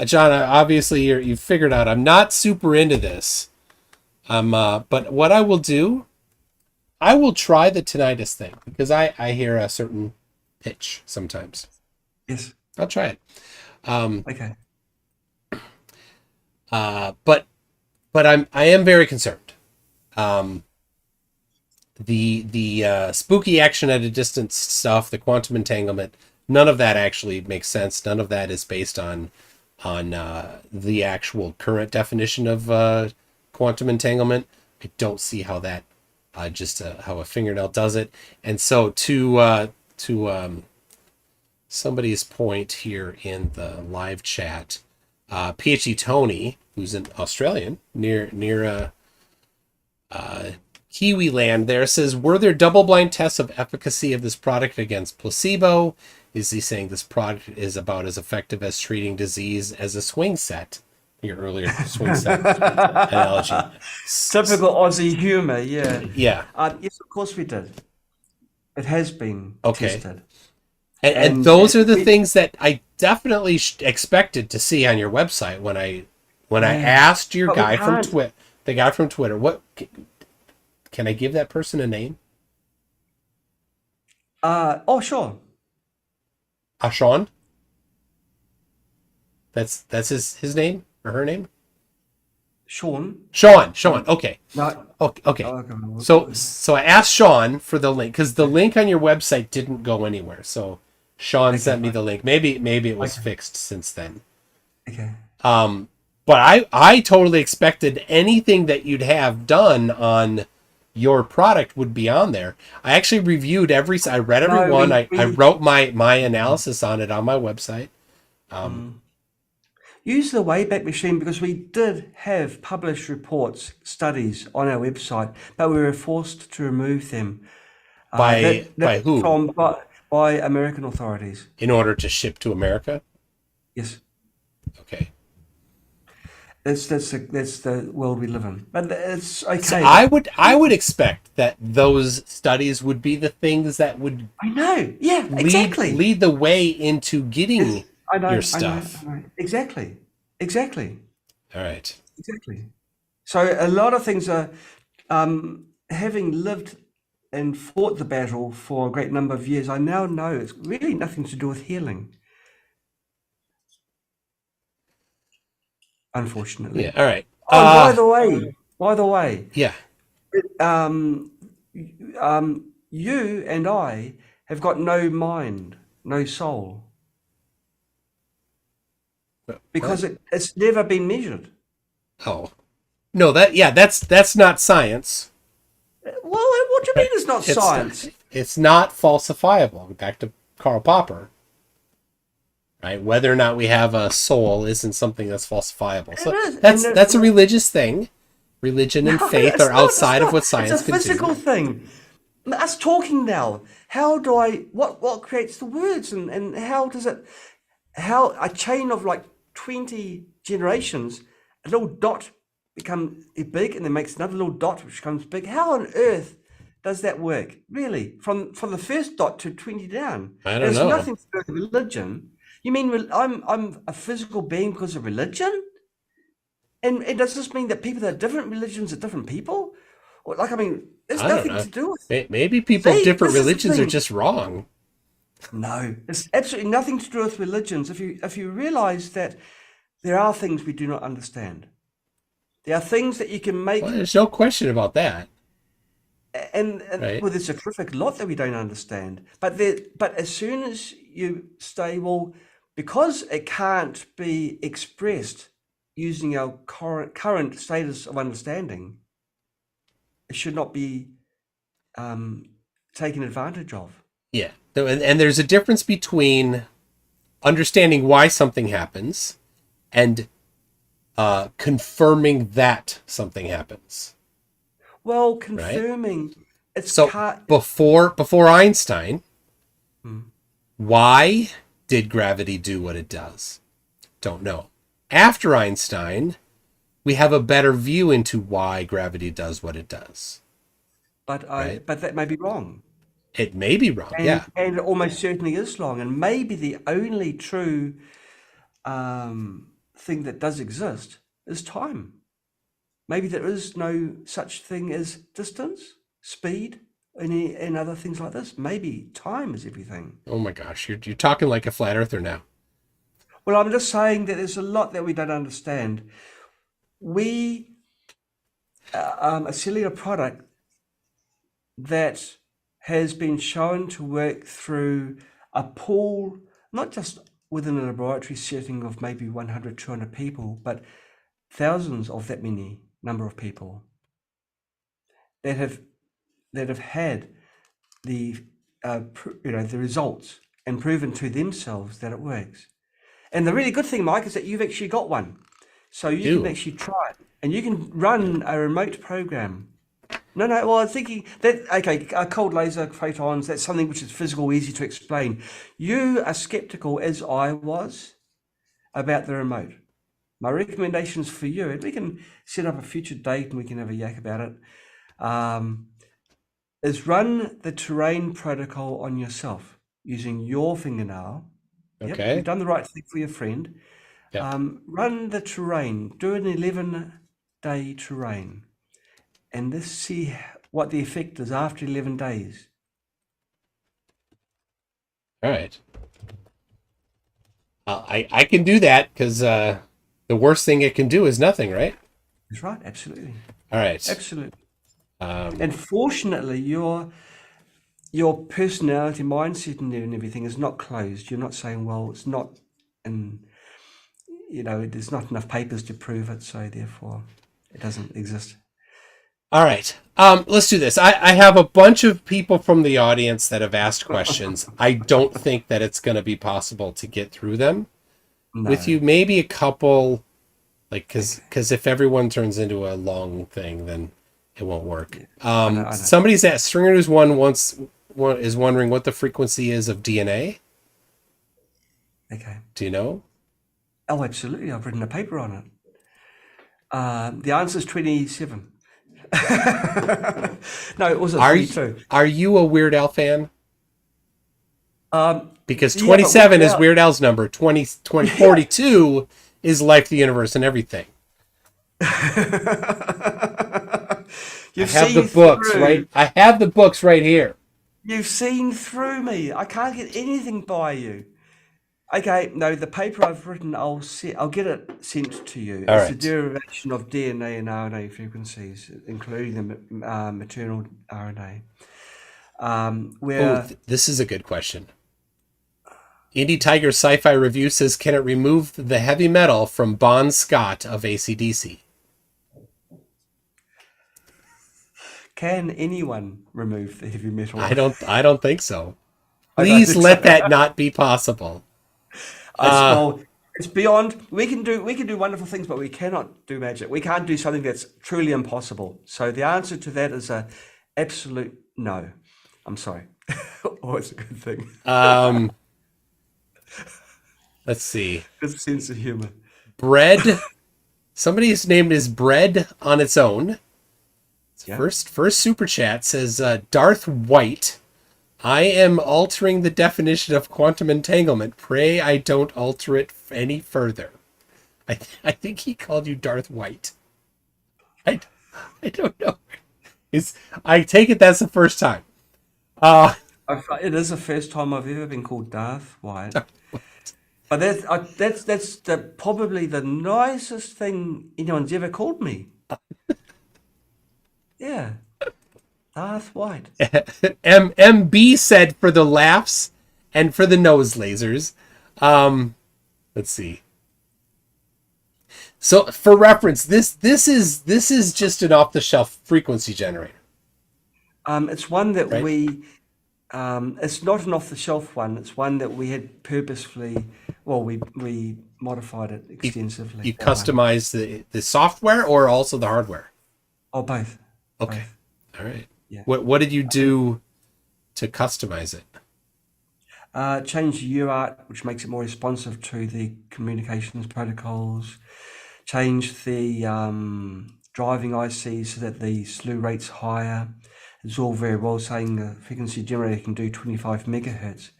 John, obviously you've figured out I'm not super into this. But what I will do, I will try the tinnitus thing because I hear a certain pitch sometimes. Yes. I'll try it. Um, Okay. but I am very concerned. Um, the spooky action at a distance stuff, the quantum entanglement, none of that actually makes sense. None of that is based on the actual current definition of quantum entanglement. I don't see how that just how a fingernail does it. And so to somebody's point here in the live chat, PhD Tony, who's an Australian near Kiwi land there, says, were there double-blind tests of efficacy of this product against placebo? Is he saying this product is about as effective as treating disease as a swing set? Your earlier swing set analogy. Typical Aussie humor, yeah. Yeah. Yes, of course we did. It has been Okay. tested. And those are the things that I definitely expected to see on your website when I asked your But we guy from can't. the guy from Twitter, what can I give that person a name? Oh, sure. Sean? That's his name or her name? Sean. Sean. Okay. No. Okay. Oh, okay. So I asked Sean for the link because the link on your website didn't go anywhere. So Sean sent me the link. Maybe it was fixed since then. Okay. But I totally expected anything that you'd have done on your product would be on there. I actually reviewed I read every one. I wrote my analysis on it on my website. Use the Wayback Machine because we did have published reports, studies on our website, but we were forced to remove them. By who? By American authorities. In order to ship to America? Yes. Okay. That's the world we live in. But it's okay. So I would expect that those studies would be the things that would I know. Yeah, exactly. lead the way into getting I know, your stuff. I know. Exactly. Exactly. All right. Exactly. So a lot of things are having lived and fought the battle for a great number of years, I now know it's really nothing to do with healing. Unfortunately. Yeah. All right. Oh, by the way, Yeah. um, you and I have got no mind, no soul, because it's never been measured. Oh, no, that's not science. Well, what do you mean it's not science? It's not falsifiable. Back to Karl Popper. Right? Whether or not we have a soul isn't something that's falsifiable. So that's a religious thing. Religion and faith are outside of what science can do. It's a physical thing. Us talking now. How do what creates the words and how does it, how a chain of like 20 generations, a little dot become big and then makes another little dot which becomes big. How on earth does that work? Really? From the first dot to 20 down. I don't know. There's nothing to do with religion. You mean I'm a physical being because of religion? And does this mean that people that are different religions are different people? Or like, I mean, there's nothing to do with. Maybe people of different religions are just wrong. No, it's absolutely nothing to do with religions. If you realize that there are things we do not understand, there are things that you can make. Well, there's no question about that. And right. Well, there's a terrific lot that we don't understand. But as soon as you say, well, because it can't be expressed using our current status of understanding, it should not be taken advantage of. Yeah. And there's a difference between understanding why something happens and confirming that something happens. Well, confirming right? It's so before Einstein, why did gravity do what it does? Don't know. After Einstein, we have a better view into why gravity does what it does. But that may be wrong. It may be wrong. Yeah. and it almost certainly is long. And maybe the only true thing that does exist is time. Maybe there is no such thing as distance, speed, and other things like this. Maybe time is everything. Oh my gosh, you're talking like a flat earther now. Well, I'm just saying that there's a lot that we don't understand. We a cellular product that has been shown to work through a pool, not just within a laboratory setting of maybe 100, 200 people, but thousands of that many number of people that have had the the results and proven to themselves that it works. And the really good thing, Mike, is that you've actually got one, so you can Do. actually try it, and you can run a remote program. No, no. Well, I'm thinking that okay, cold laser photons. That's something which is physical, easy to explain. You are skeptical, as I was, about the remote. My recommendations for you, and we can set up a future date and we can have a yak about it, is run the terrain protocol on yourself using your fingernail. Yep, you've Okay. done the right thing for your friend. Yep. Run the terrain, do an 11-day terrain, and this see what the effect is after 11 days. All right. I can do that because the worst thing it can do is nothing, right? That's right, absolutely. All right. Absolutely. Um, And fortunately, your personality, mindset, and everything is not closed. You're not saying, well, it's not, and there's not enough papers to prove it, so therefore it doesn't exist. all right. Let's do this. I have a bunch of people from the audience that have asked questions. I don't think that it's going to be possible to get through them with No. you. Maybe a couple, like, because if everyone turns into a long thing, then it won't work. I know. Somebody's at Stringer News one is wondering what the frequency is of DNA. Okay. Do you know? Oh, absolutely. I've written a paper on it. The answer is 27. No, it wasn't Are 22. are you a Weird Al fan? Because Yeah, but 27 is without, Weird Al's number. 42 is Life, the Universe, and Everything. I you've have the seen books through. right. I have the books right here. You've seen through me. I can't get anything by you. Okay, no, the paper I've written, I'll get it sent to you. All It's a right. derivation of DNA and RNA frequencies, including the maternal RNA. Oh, Where this is a good question. Indie Tiger Sci-Fi Review says, can it remove the heavy metal from Bon Scott of AC/DC? can anyone remove the heavy metal? I don't think so. I don't Please think so. let that not be possible. Uh, Well, it's beyond. We can do wonderful things, but we cannot do magic. We can't do something that's truly impossible. So the answer to that is a absolute no. I'm sorry. Oh, it's a good thing. um, let's see. Good sense of humor. Bread. Somebody's name is Bread on its own. Yeah. First super chat says Darth White. I am altering the definition of quantum entanglement. Pray I don't alter it any further. I think he called you Darth White. I, I don't know. Is I take it that's the first time. Uh It is the first time I've ever been called Darth White. But that's probably the nicest thing anyone's ever called me. Yeah, Darth White. MB said for the laughs and for the nose lasers. Let's see. So for reference, this is just an off the shelf frequency generator, It's one that right? it's not an off-the-shelf one. It's one that we had purposefully, well, we modified it You extensively. you That one. customize the software or also the hardware. Oh, both. Okay. Both. All right. Yeah. What did you do to customize it? Change the UART, which makes it more responsive to the communications protocols. Change the driving IC so that the slew rate's higher. it's all very well saying the frequency generator can do 25 megahertz.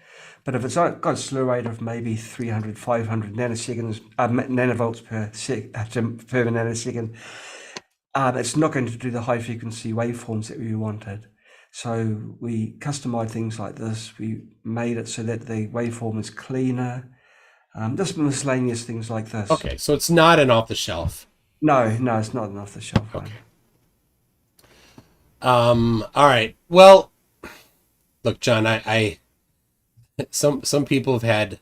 But if it's got a slew rate of maybe 300, 500 nanoseconds, nanovolts per nanosecond, it's not going to do the high frequency waveforms that we wanted. So we customized things like this. We made it so that the waveform is cleaner. Just miscellaneous things like this. Okay, so it's not an off-the-shelf. No, it's not an off-the-shelf one. Okay. All right. Well, look, John, I some people have had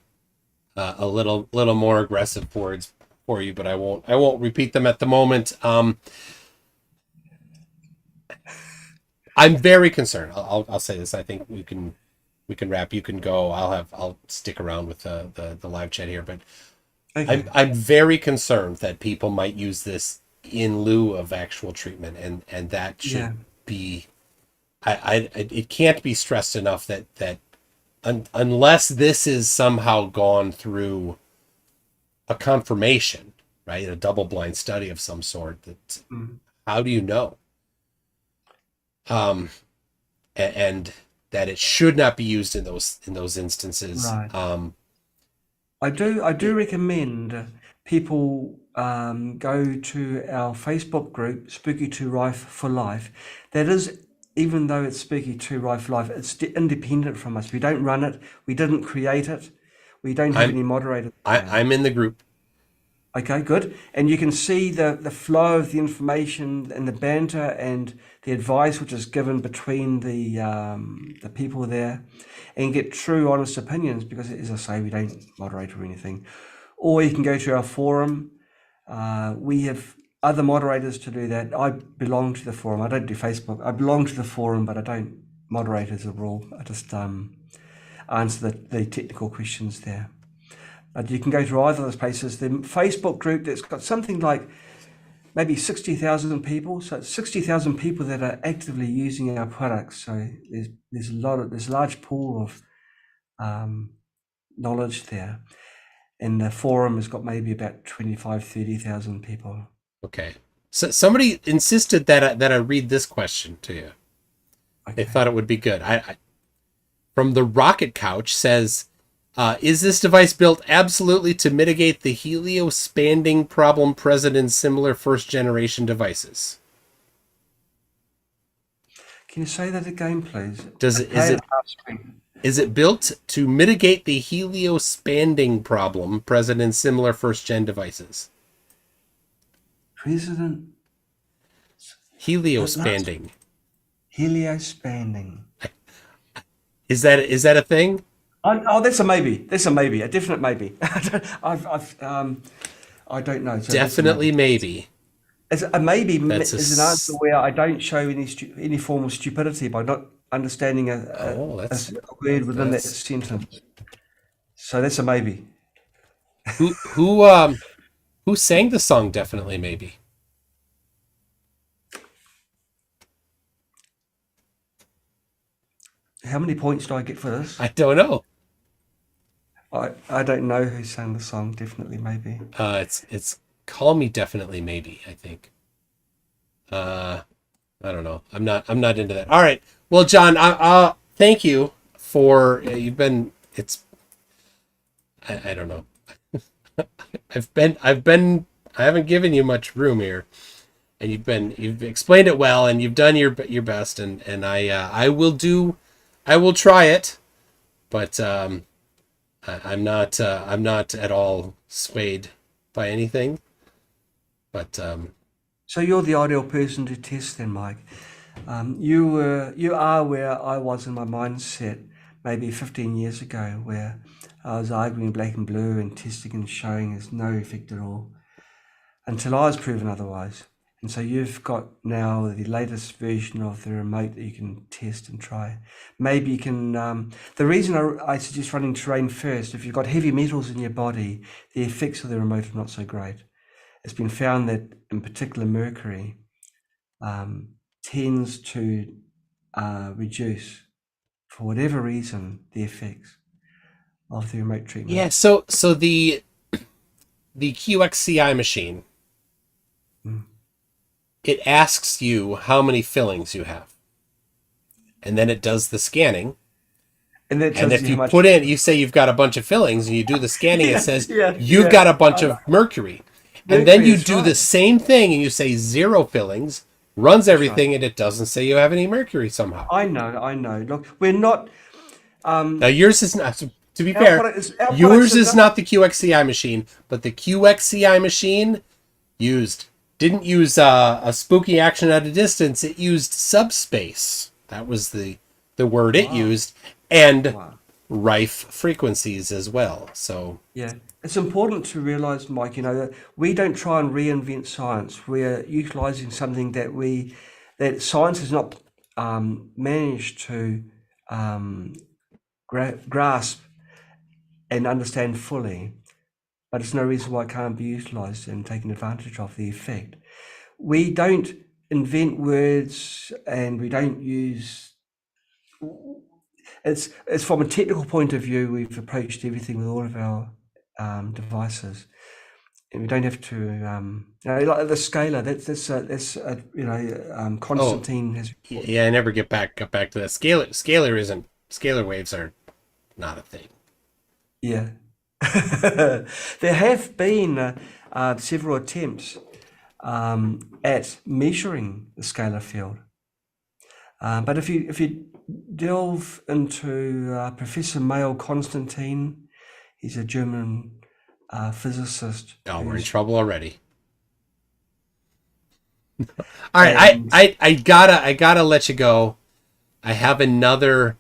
a little more aggressive words for you, but I won't repeat them at the moment. I'm very concerned. I'll say this. I think we can wrap. You can go. I'll stick around with the live chat here, but Okay. I'm very concerned that people might use this in lieu of actual treatment, and that should be. It can't be stressed enough that unless this is somehow gone through a confirmation, right, a double-blind study of some sort, that how do you know? And that it should not be used in those instances. Right. I do recommend people go to our Facebook group, Spooky 2 Rife for Life. That is, even though it's Spooky 2 Rife for Life, it's independent from us. We don't run it. We didn't create it. We don't have any moderators. I'm in the group. Okay, good. And you can see the flow of the information and the banter and the advice which is given between the people there, and get true, honest opinions, because, as I say, we don't moderate or anything. Or you can go to our forum. We have other moderators to do that. I belong to the forum. I don't do Facebook. I belong to the forum, but I don't moderate as a rule. I just answer the technical questions there. But you can go to either of those places. The Facebook group that's got something like maybe 60,000 people. So it's 60,000 people that are actively using our products. So there's a large pool of knowledge there. And the forum has got maybe about 25, 30,000 people. Okay. So somebody insisted that I read this question to you. Okay. They thought it would be good. I from the Rocket Couch says, is this device built absolutely to mitigate the heliospanning problem present in similar first-generation devices? Can you say that again, please? Is it built to mitigate the heliospanning problem present in similar first-gen devices? Heliospanning. Heliospanning. Is that a thing? Oh, that's a maybe. That's a maybe. A definite maybe. I don't know. So Definitely maybe. As a maybe is an answer where I don't show any form of stupidity by not understanding a word within that sentence. So that's a maybe. Who sang the song Definitely Maybe? How many points do I get for this? I don't know. I don't know who sang the song Definitely Maybe. It's Call Me Definitely Maybe, I think. I don't know. I'm not into that. All right. Well, John, thank you for you've been. I don't know. I haven't given you much room here, and you've explained it well, and you've done your best, and I will try it, but I'm not at all swayed by anything, but So you're the ideal person to test then, Mike. You are where I was in my mindset maybe 15 years ago, where I was arguing black and blue and testing and showing there's no effect at all, until I was proven otherwise. And so you've got now the latest version of the remote that you can test and try. Maybe you can, the reason I suggest running terrain first, if you've got heavy metals in your body, the effects of the remote are not so great. It's been found that in particular mercury tends to reduce, for whatever reason, the effects of the remote treatment. yeah. So the QXCI machine, it asks you how many fillings you have. and then it does the scanning. And that And tells if you how you much. put in, you say you've got a bunch of fillings, and you do the scanning, it Yeah, says yeah, you've yeah. got a bunch of mercury. And then Mercury you is do right. the same thing, and you say 0 fillings, runs That's right. everything, and it doesn't say you have any mercury somehow. I know, I know. Look, we're not. Now yours is not. To be Our fair, product is our products yours are is not. not the QXCI machine, but the QXCI machine didn't use a spooky action at a distance. It used subspace. That was the word it Wow, used, and wow. Rife frequencies as well. So Yeah, it's important to realize, Mike. That we don't try and reinvent science. We're utilizing something that science has not managed to um, grasp and understand fully. But it's no reason why it can't be utilized and taken advantage of the effect. We don't invent words, and we don't use. It's from a technical point of view. We've approached everything with all of our devices, and we don't have to. Like the scalar. oh Constantine has. yeah, I never got back to that. Scalar waves are not a thing. Yeah, there have been several attempts at measuring the scalar field. But if you delve into Professor Mael Constantine, he's a German physicist Oh, we're in who's trouble already. All right, and I gotta let you go. I have another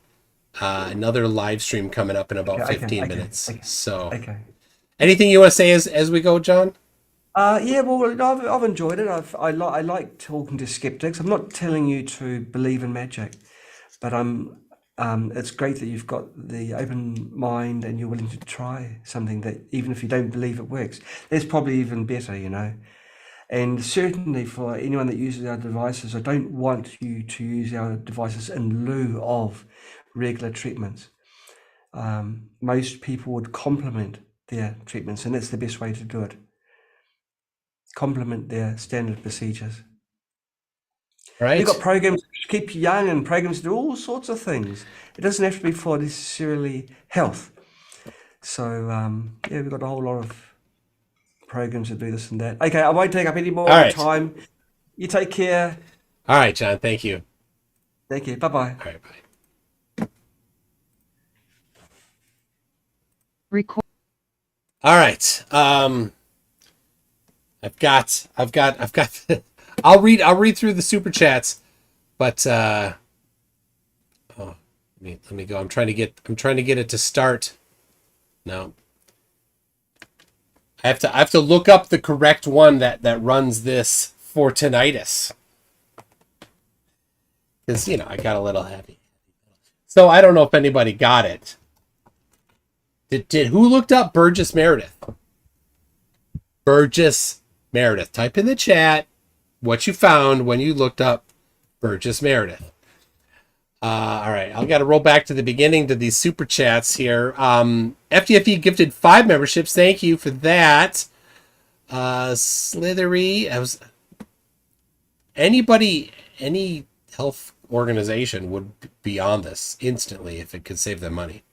live stream coming up in okay, about okay, 15 okay, minutes. okay, So, okay. anything you want to say as we go, John? Yeah, well, I've enjoyed it. I like talking to skeptics. I'm not telling you to believe in magic, but it's great that you've got the open mind and you're willing to try something that even if you don't believe it works, that's probably even better. And certainly for anyone that uses our devices, I don't want you to use our devices in lieu of regular treatments. Most people would complement their treatments, and that's the best way to do it. Complement their standard procedures. We've got Right? programs to keep you young and programs to do all sorts of things. It doesn't have to be for necessarily health. So, yeah, we've got a whole lot of programs to do this and that. Okay, I won't take up any more All of your right. time. You take care. All right, John. Thank you. Thank you. Bye bye. All right, bye. Record. All right. I've got. I'll read through the super chats, but oh, let me go. I'm trying to get it to start. No, I have to look up the correct one that runs this for tinnitus because I got a little heavy. So I don't know if anybody got it. Did who looked up Burgess Meredith? Burgess Meredith. Type in the chat what you found when you looked up Burgess Meredith. All right, I've got to roll back to the beginning to these super chats here. FDFE gifted 5 memberships. Thank you for that. Slithery. Any health organization would be on this instantly if it could save them money.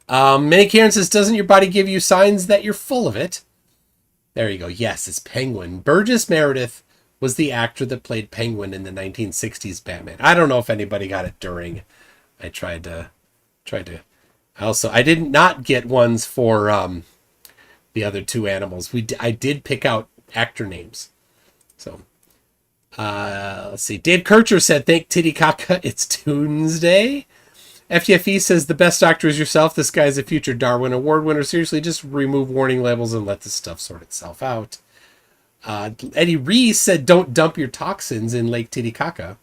Minnie Karen says, doesn't your body give you signs that you're full of it? There you go. Yes, it's Penguin. Burgess Meredith was the actor that played Penguin in the 1960s Batman. I don't know if anybody got it during. I tried to. I did not get ones for the other 2 animals. I did pick out actor names. So let's see. Dave Kircher said, "Thank Titicaca. It's Tuesday." FTFE says the best doctor is yourself. This guy's a future Darwin Award winner. Seriously, just remove warning labels and let this stuff sort itself out. Eddie Reese said, don't dump your toxins in Lake Titicaca.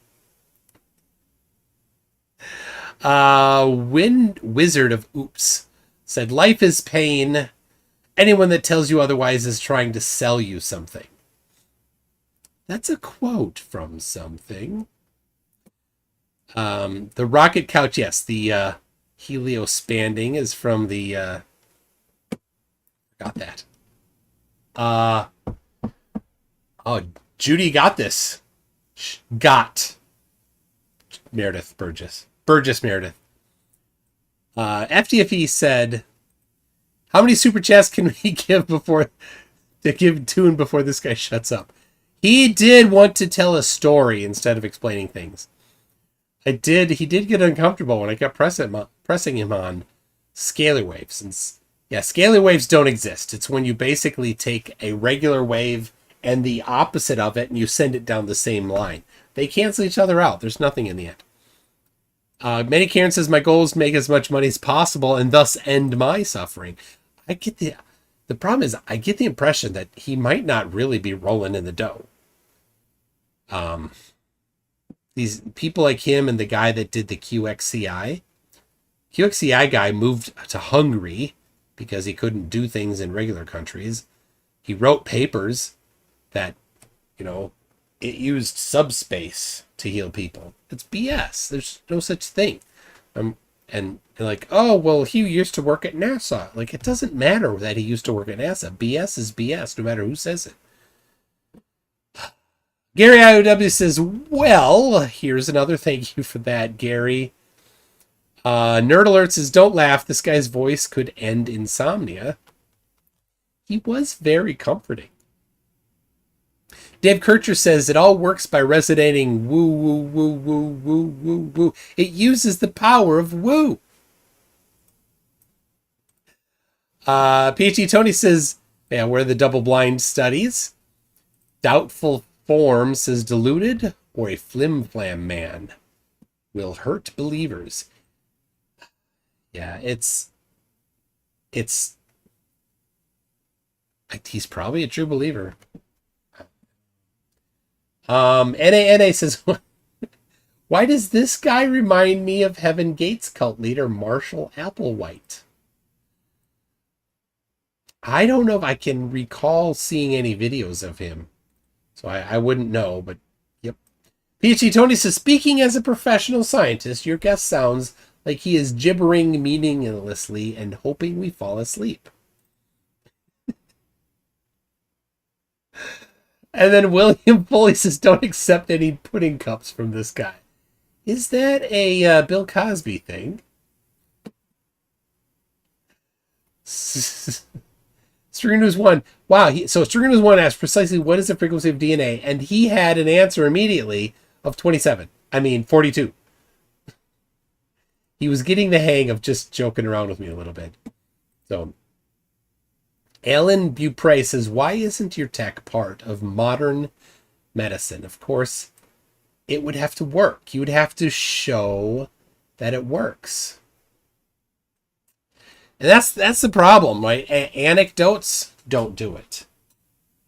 Wind Wizard of Oops said, life is pain. Anyone that tells you otherwise is trying to sell you something. That's a quote from something. The rocket couch, yes, the heliospanning is from the got that. Oh, Judy got this. Got. Meredith Burgess. Burgess Meredith. FTFE said, how many super chats can we give Tune before this guy shuts up? He did want to tell a story instead of explaining things. He did get uncomfortable when I kept pressing him on scalar waves. And yeah, scalar waves don't exist. It's when you basically take a regular wave and the opposite of it and you send it down the same line. They cancel each other out. There's nothing in the end. Many Karen says, my goal is to make as much money as possible and thus end my suffering. I get the problem is I get the impression that he might not really be rolling in the dough. These people like him and the guy that did the QXCI guy moved to Hungary because he couldn't do things in regular countries. He wrote papers that, it used subspace to heal people. It's BS. There's no such thing. And they're like, oh, well, he used to work at NASA. Like, it doesn't matter that he used to work at NASA. BS is BS, no matter who says it. Gary IOW says, well, here's another thank you for that, Gary. Nerd Alert says, don't laugh. This guy's voice could end insomnia. He was very comforting. Dave Kircher says, it all works by resonating woo, woo, woo, woo, woo, woo, woo. It uses the power of woo. PhD Tony says, yeah, where are the double-blind studies? Doubtful Form says, deluded or a flim-flam man will hurt believers. Yeah, he's probably a true believer. NA says, why does this guy remind me of Heaven Gates cult leader Marshall Applewhite? I don't know if I can recall seeing any videos of him. So I wouldn't know, but yep. PhD Tony says, speaking as a professional scientist, your guest sounds like he is gibbering meaninglessly and hoping we fall asleep. And then William Foley says, don't accept any pudding cups from this guy. Is that a Bill Cosby thing? String News 1. Wow. So String News 1 asked precisely what is the frequency of DNA? And he had an answer immediately of 42. He was getting the hang of just joking around with me a little bit. So Alan Bupre says, why isn't your tech part of modern medicine? Of course, it would have to work. You would have to show that it works. And that's the problem, right? Anecdotes don't do it.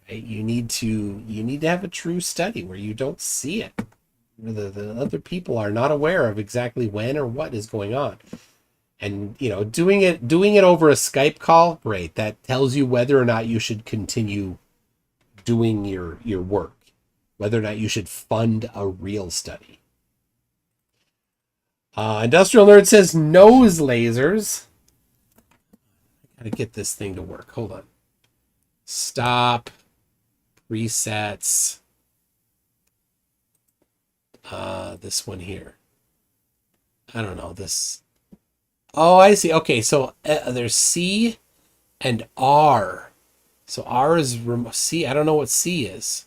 Right? You need to have a true study where you don't see it. The other people are not aware of exactly when or what is going on. And doing it over a Skype call, great. That tells you whether or not you should continue doing your work, whether or not you should fund a real study. Industrial Nerd says nose lasers. I gotta get this thing to work. Hold on. Stop. Resets. This one here. I don't know this. Oh, I see. Okay, so there's C and R. So R is C. I don't know what C is.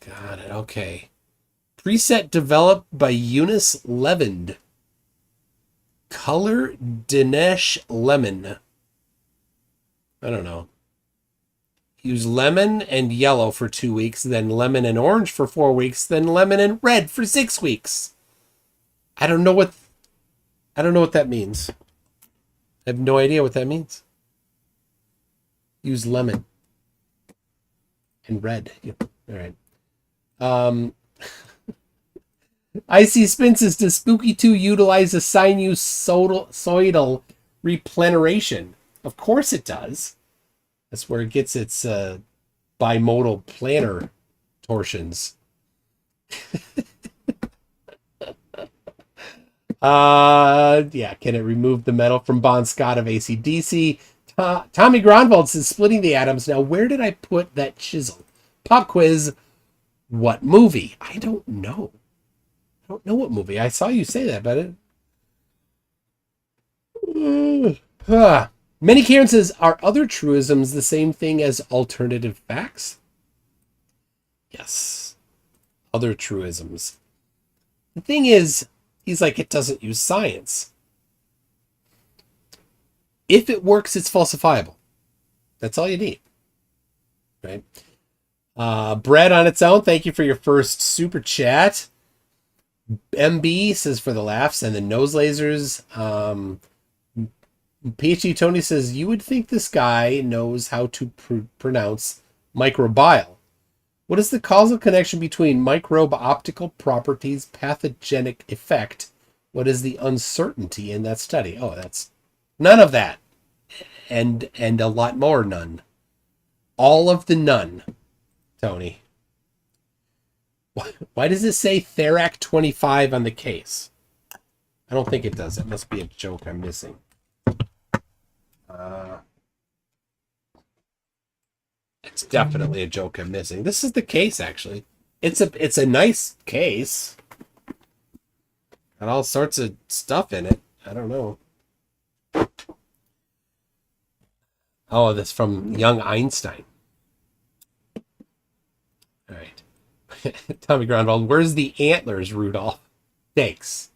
Got it. Okay. Preset developed by Eunice Levend. Color Dinesh Lemon. I don't know. Use lemon and yellow for 2 weeks, then lemon and orange for 4 weeks, then lemon and red for 6 weeks. I don't know what that means. I have no idea what that means. Use lemon and red. Yep. All right. Icy Spin says, does Spooky 2 utilize a sinusoidal repleneration? Of course it does. That's where it gets its bimodal planar torsions. Yeah, can it remove the metal from Bon Scott of AC/DC? Tommy Gronwald says, splitting the atoms. Now, where did I put that chisel? Pop quiz. What movie? I don't know. don't know what movie. I saw you say that, but Many Karen says, are other truisms the same thing as alternative facts? Yes. Other truisms. The thing is, he's like, it doesn't use science. If it works, it's falsifiable. That's all you need. Right? Bread on its own, thank you for your first super chat. MB says for the laughs and the nose lasers. PhD Tony says, you would think this guy knows how to pronounce microbial. What is the causal connection between microbe optical properties, pathogenic effect? What is the uncertainty in that study? Oh, that's none of that. And a lot more none. All of the none, Tony. Why does it say Therac 25 on the case? I don't think it does. It must be a joke I'm missing. It's definitely a joke I'm missing. This is the case, actually. It's a nice case. Got all sorts of stuff in it. I don't know. Oh, that's from young Einstein. All right. Tommy Groundwald, where's the antlers, Rudolph? Thanks.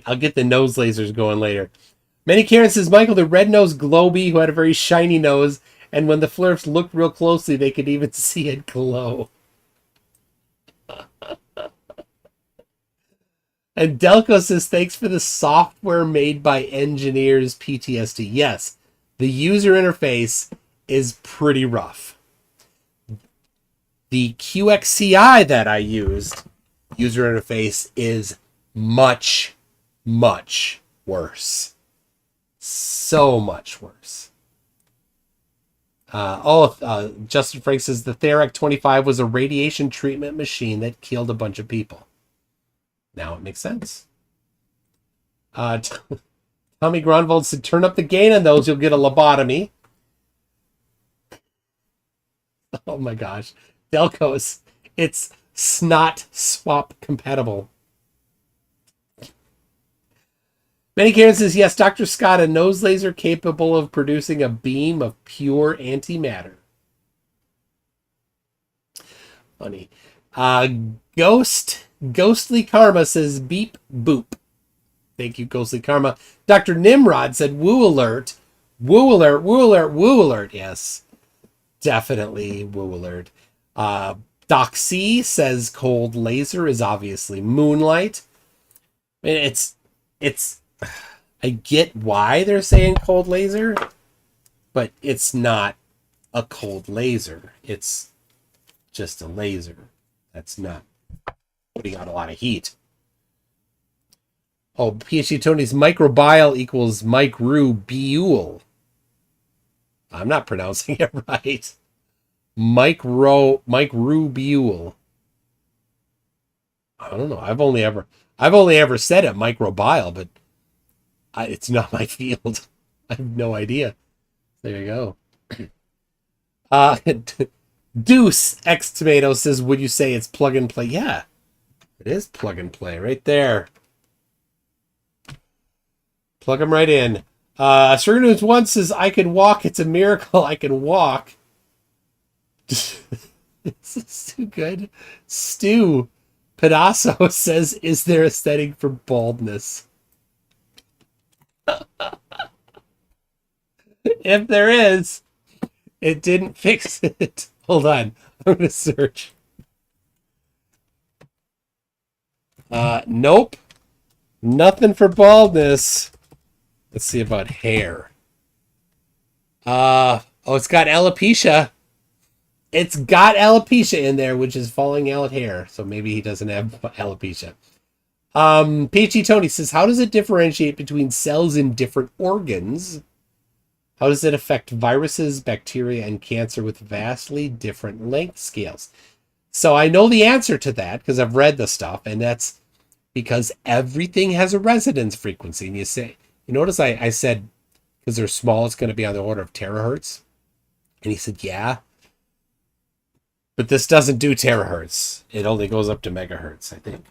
I'll get the nose lasers going later. Many Karen says, Michael, the red-nosed Globy who had a very shiny nose, and when the Flurfs looked real closely, they could even see it glow. And Delco says, thanks for the software made by engineers PTSD. Yes, the user interface is pretty rough. The QXCI that I used, user interface, is much, much worse. So much worse. Justin Frank says the Therac 25 was a radiation treatment machine that killed a bunch of people. Now it makes sense. Tommy Gronwald said, turn up the gain on those, you'll get a lobotomy. Oh my gosh. Delcos, it's snot swap compatible. Many Karen says, yes, Dr. Scott, a nose laser capable of producing a beam of pure antimatter. Funny. Ghostly Karma says, beep boop. Thank you, Ghostly Karma. Dr. Nimrod said, woo alert. Woo alert, woo alert, woo alert. Yes, definitely woo alert. Doc C says, cold laser is obviously moonlight. I mean, it's I get why they're saying cold laser, but it's not a cold laser. It's just a laser. That's not putting out a lot of heat. Oh, PhD Tony's microbial equals microbial. I'm not pronouncing it right. Microbial. I don't know. I've only ever said it microbial, but it's not my field. I have no idea. There you go. Deuce X Tomato says, would you say it's plug and play? Yeah, it is plug and play right there. Plug them right in. Sugar News 1 says, I can walk. It's a miracle I can walk. This is too good. Stu Pedasso says, is there a setting for baldness? If there is, it didn't fix it. Hold on. I'm going to search. Nope. Nothing for baldness. Let's see about hair. It's got alopecia. It's got alopecia in there, which is falling out hair. So maybe he doesn't have alopecia. PhD Tony says, how does it differentiate between cells in different organs? How does it affect viruses, bacteria, and cancer with vastly different length scales? So I know the answer to that because I've read the stuff, and that's because everything has a resonance frequency. And you notice I said, because they're small, it's going to be on the order of terahertz. And he said, yeah. But this doesn't do terahertz. It only goes up to megahertz, I think.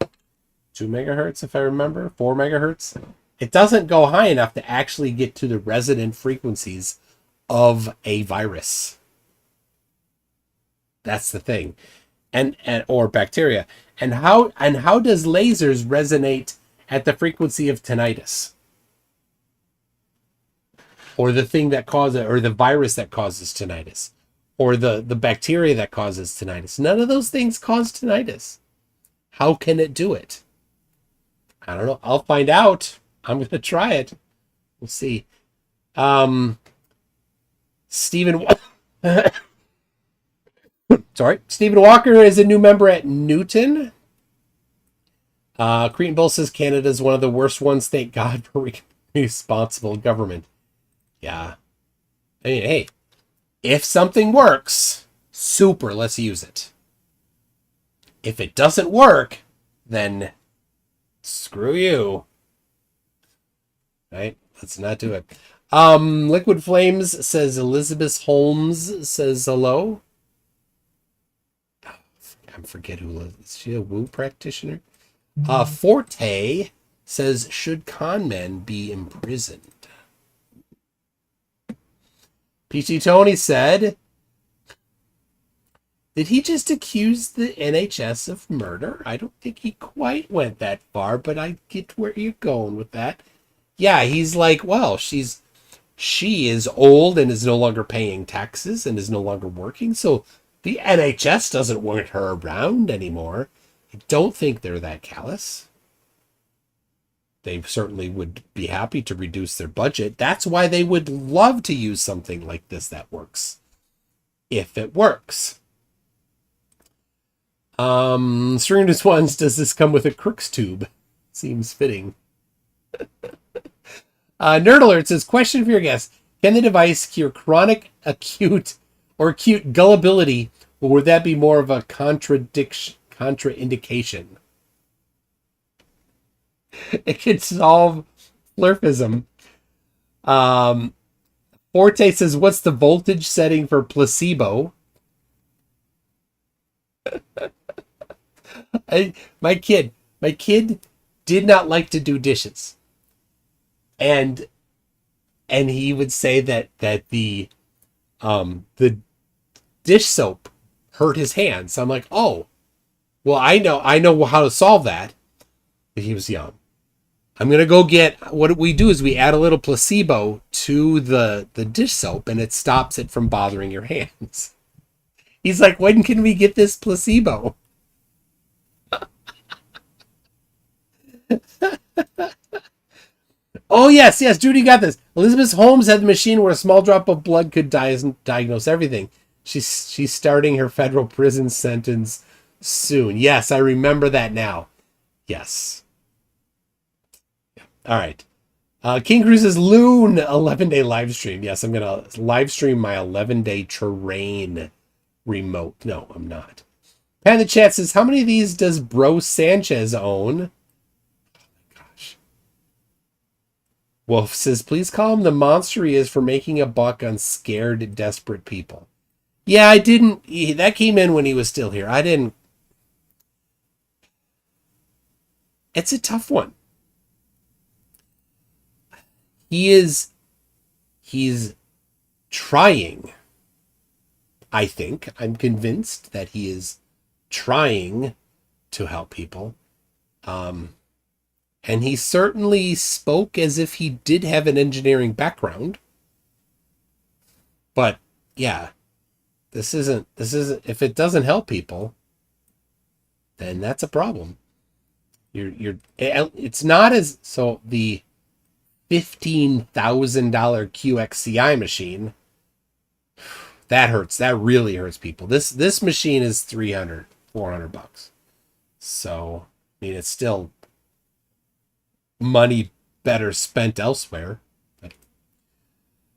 2 megahertz, if I remember, 4 megahertz. It doesn't go high enough to actually get to the resonant frequencies of a virus. That's the thing. And or bacteria. And how does lasers resonate at the frequency of tinnitus? Or the thing that causes, or the virus that causes tinnitus, or the bacteria that causes tinnitus. None of those things cause tinnitus. How can it do it? I don't know. I'll find out. I'm going to try it. We'll see. Stephen Stephen Walker is a new member at Newton. Cretan Bull says Canada is one of the worst ones. Thank God for responsible government. Yeah. I mean, hey, if something works, super, let's use it. If it doesn't work, then screw you. Right? Let's not do it. Liquid Flames says Elizabeth Holmes says hello. I forget who is she, a woo practitioner? Forte says, should con men be imprisoned? PT Tony said, did he just accuse the NHS of murder? I don't think he quite went that far, but I get where you're going with that. Yeah, he's like, well, she is old and is no longer paying taxes and is no longer working, so the NHS doesn't want her around anymore. I don't think they're that callous. They certainly would be happy to reduce their budget. That's why they would love to use something like this that works. If it works. Stringers ones, does this come with a Crookes tube? Seems fitting. Nerd Alert says, question for your guest. Can the device cure chronic, acute gullibility, or would that be more of a contraindication? It could solve flurfism. Forte says, what's the voltage setting for placebo? My kid did not like to do dishes. And he would say that the dish soap hurt his hands. So I'm like, oh, well, I know how to solve that. But he was young. I'm gonna go get, what we do is we add a little placebo to the dish soap and it stops it from bothering your hands. He's like, when can we get this placebo? Oh, yes, Judy got this. Elizabeth Holmes had the machine where a small drop of blood could diagnose everything. She's starting her federal prison sentence soon. Yes, I remember that now. Yes. All right. King Cruise's Loon 11-day live stream. Yes, I'm going to live stream my 11-day terrain remote. No, I'm not. Pat in the chat says, how many of these does Bro Sanchez own? Wolf says, please call him the monster he is for making a buck on scared, desperate people. Yeah, I didn't. That came in when he was still here. I didn't. It's a tough one. He's trying. I think. I'm convinced that he is trying to help people. And he certainly spoke as if he did have an engineering background. But yeah, this isn't, if it doesn't help people, then that's a problem. It's not as, so the $15,000 QXCI machine, that hurts. That really hurts people. This machine is $300, $400. So, I mean, it's still money better spent elsewhere. But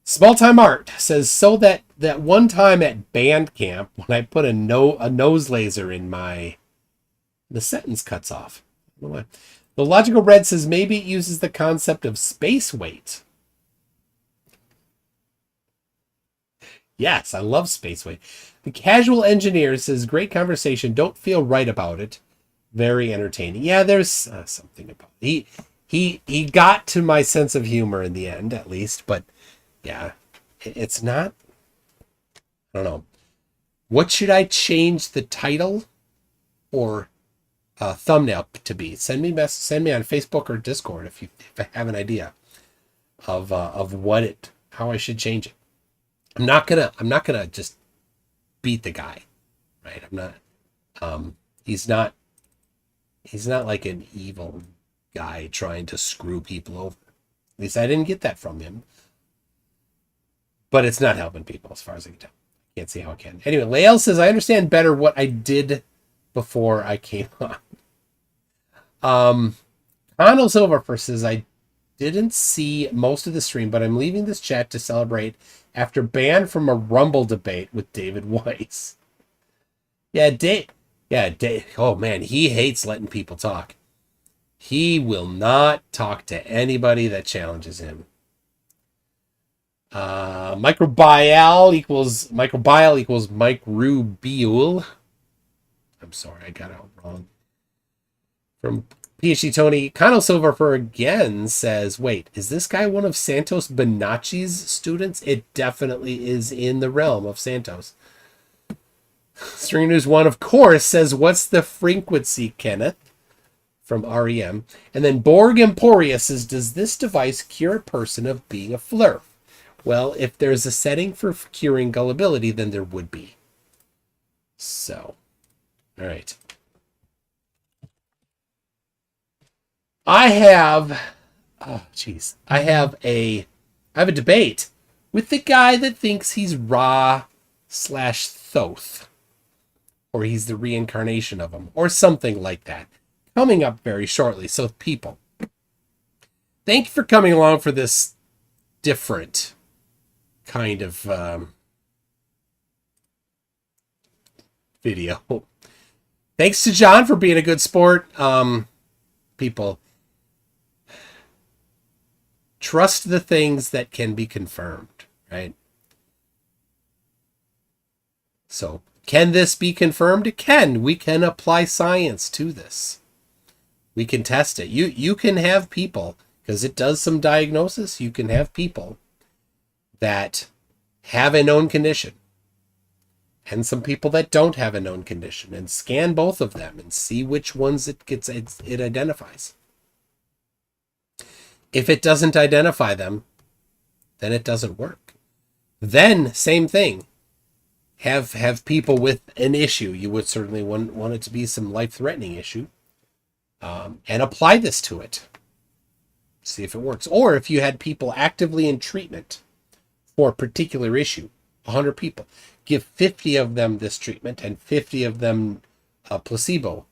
Small Time Art says, so that one time at band camp when I put a nose laser in the sentence cuts off. I don't know why. The Logical Red says maybe it uses the concept of space weight. Yes, I love space weight. The Casual Engineer says, great conversation. Don't feel right about it. Very entertaining. Yeah, there's something about he got to my sense of humor in the end, at least. But yeah, it's not. I don't know. What should I change the title or thumbnail to be? Send me on Facebook or Discord if I have an idea of how I should change it. I'm not gonna just beat the guy, right? I'm not. He's not like an evil guy trying to screw people over. At least I didn't get that from him. But it's not helping people as far as I can tell. Can't see how it can. Anyway, Lael says, I understand better what I did before I came on. Connell Silverfer says, I didn't see most of the stream, but I'm leaving this chat to celebrate after banned from a Rumble debate with David Weiss. Yeah, Dave. Oh, man, he hates letting people talk. He will not talk to anybody that challenges him. Microbial equals microbial. I'm sorry, I got it wrong. From PhD Tony, Connell Silverfer again says, wait, is this guy one of Santos Bonacci's students? It definitely is in the realm of Santos. String News 1, of course, says, what's the frequency, Kenneth? From REM. And then Borg Emporia says, does this device cure a person of being a flirt? Well, if there's a setting for curing gullibility, then there would be. So, all right. I have a debate with the guy that thinks he's Ra/Thoth, or he's the reincarnation of him, or something like that, coming up very shortly. So, people, thank you for coming along for this different kind of video. Thanks to John for being a good sport. People, trust the things that can be confirmed, right? So, can this be confirmed? It can. We can apply science to this. We can test it. You can have people, because it does some diagnosis, you can have people that have a known condition and some people that don't have a known condition, and scan both of them and see which ones it identifies. If it doesn't identify them, then it doesn't work. Then, same thing. Have people with an issue. You would certainly want it to be some life-threatening issue, and apply this to it. See if it works. Or if you had people actively in treatment for a particular issue, 100 people, give 50 of them this treatment and 50 of them a placebo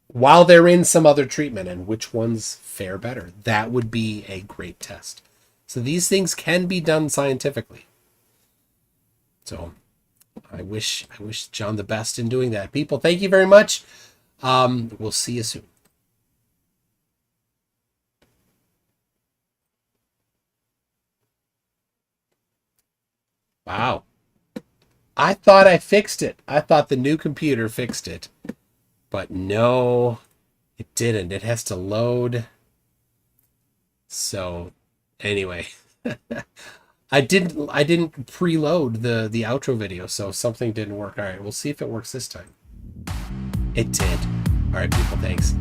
while they're in some other treatment, and which ones fare better. That would be a great test. So these things can be done scientifically. So I wish John the best in doing that. People, thank you very much. We'll see you soon. Wow. I thought I fixed it. I thought the new computer fixed it. But no, it didn't. It has to load. So, anyway. I didn't preload the outro video, so something didn't work. All right, we'll see if it works this time. It did. All right, people, thanks.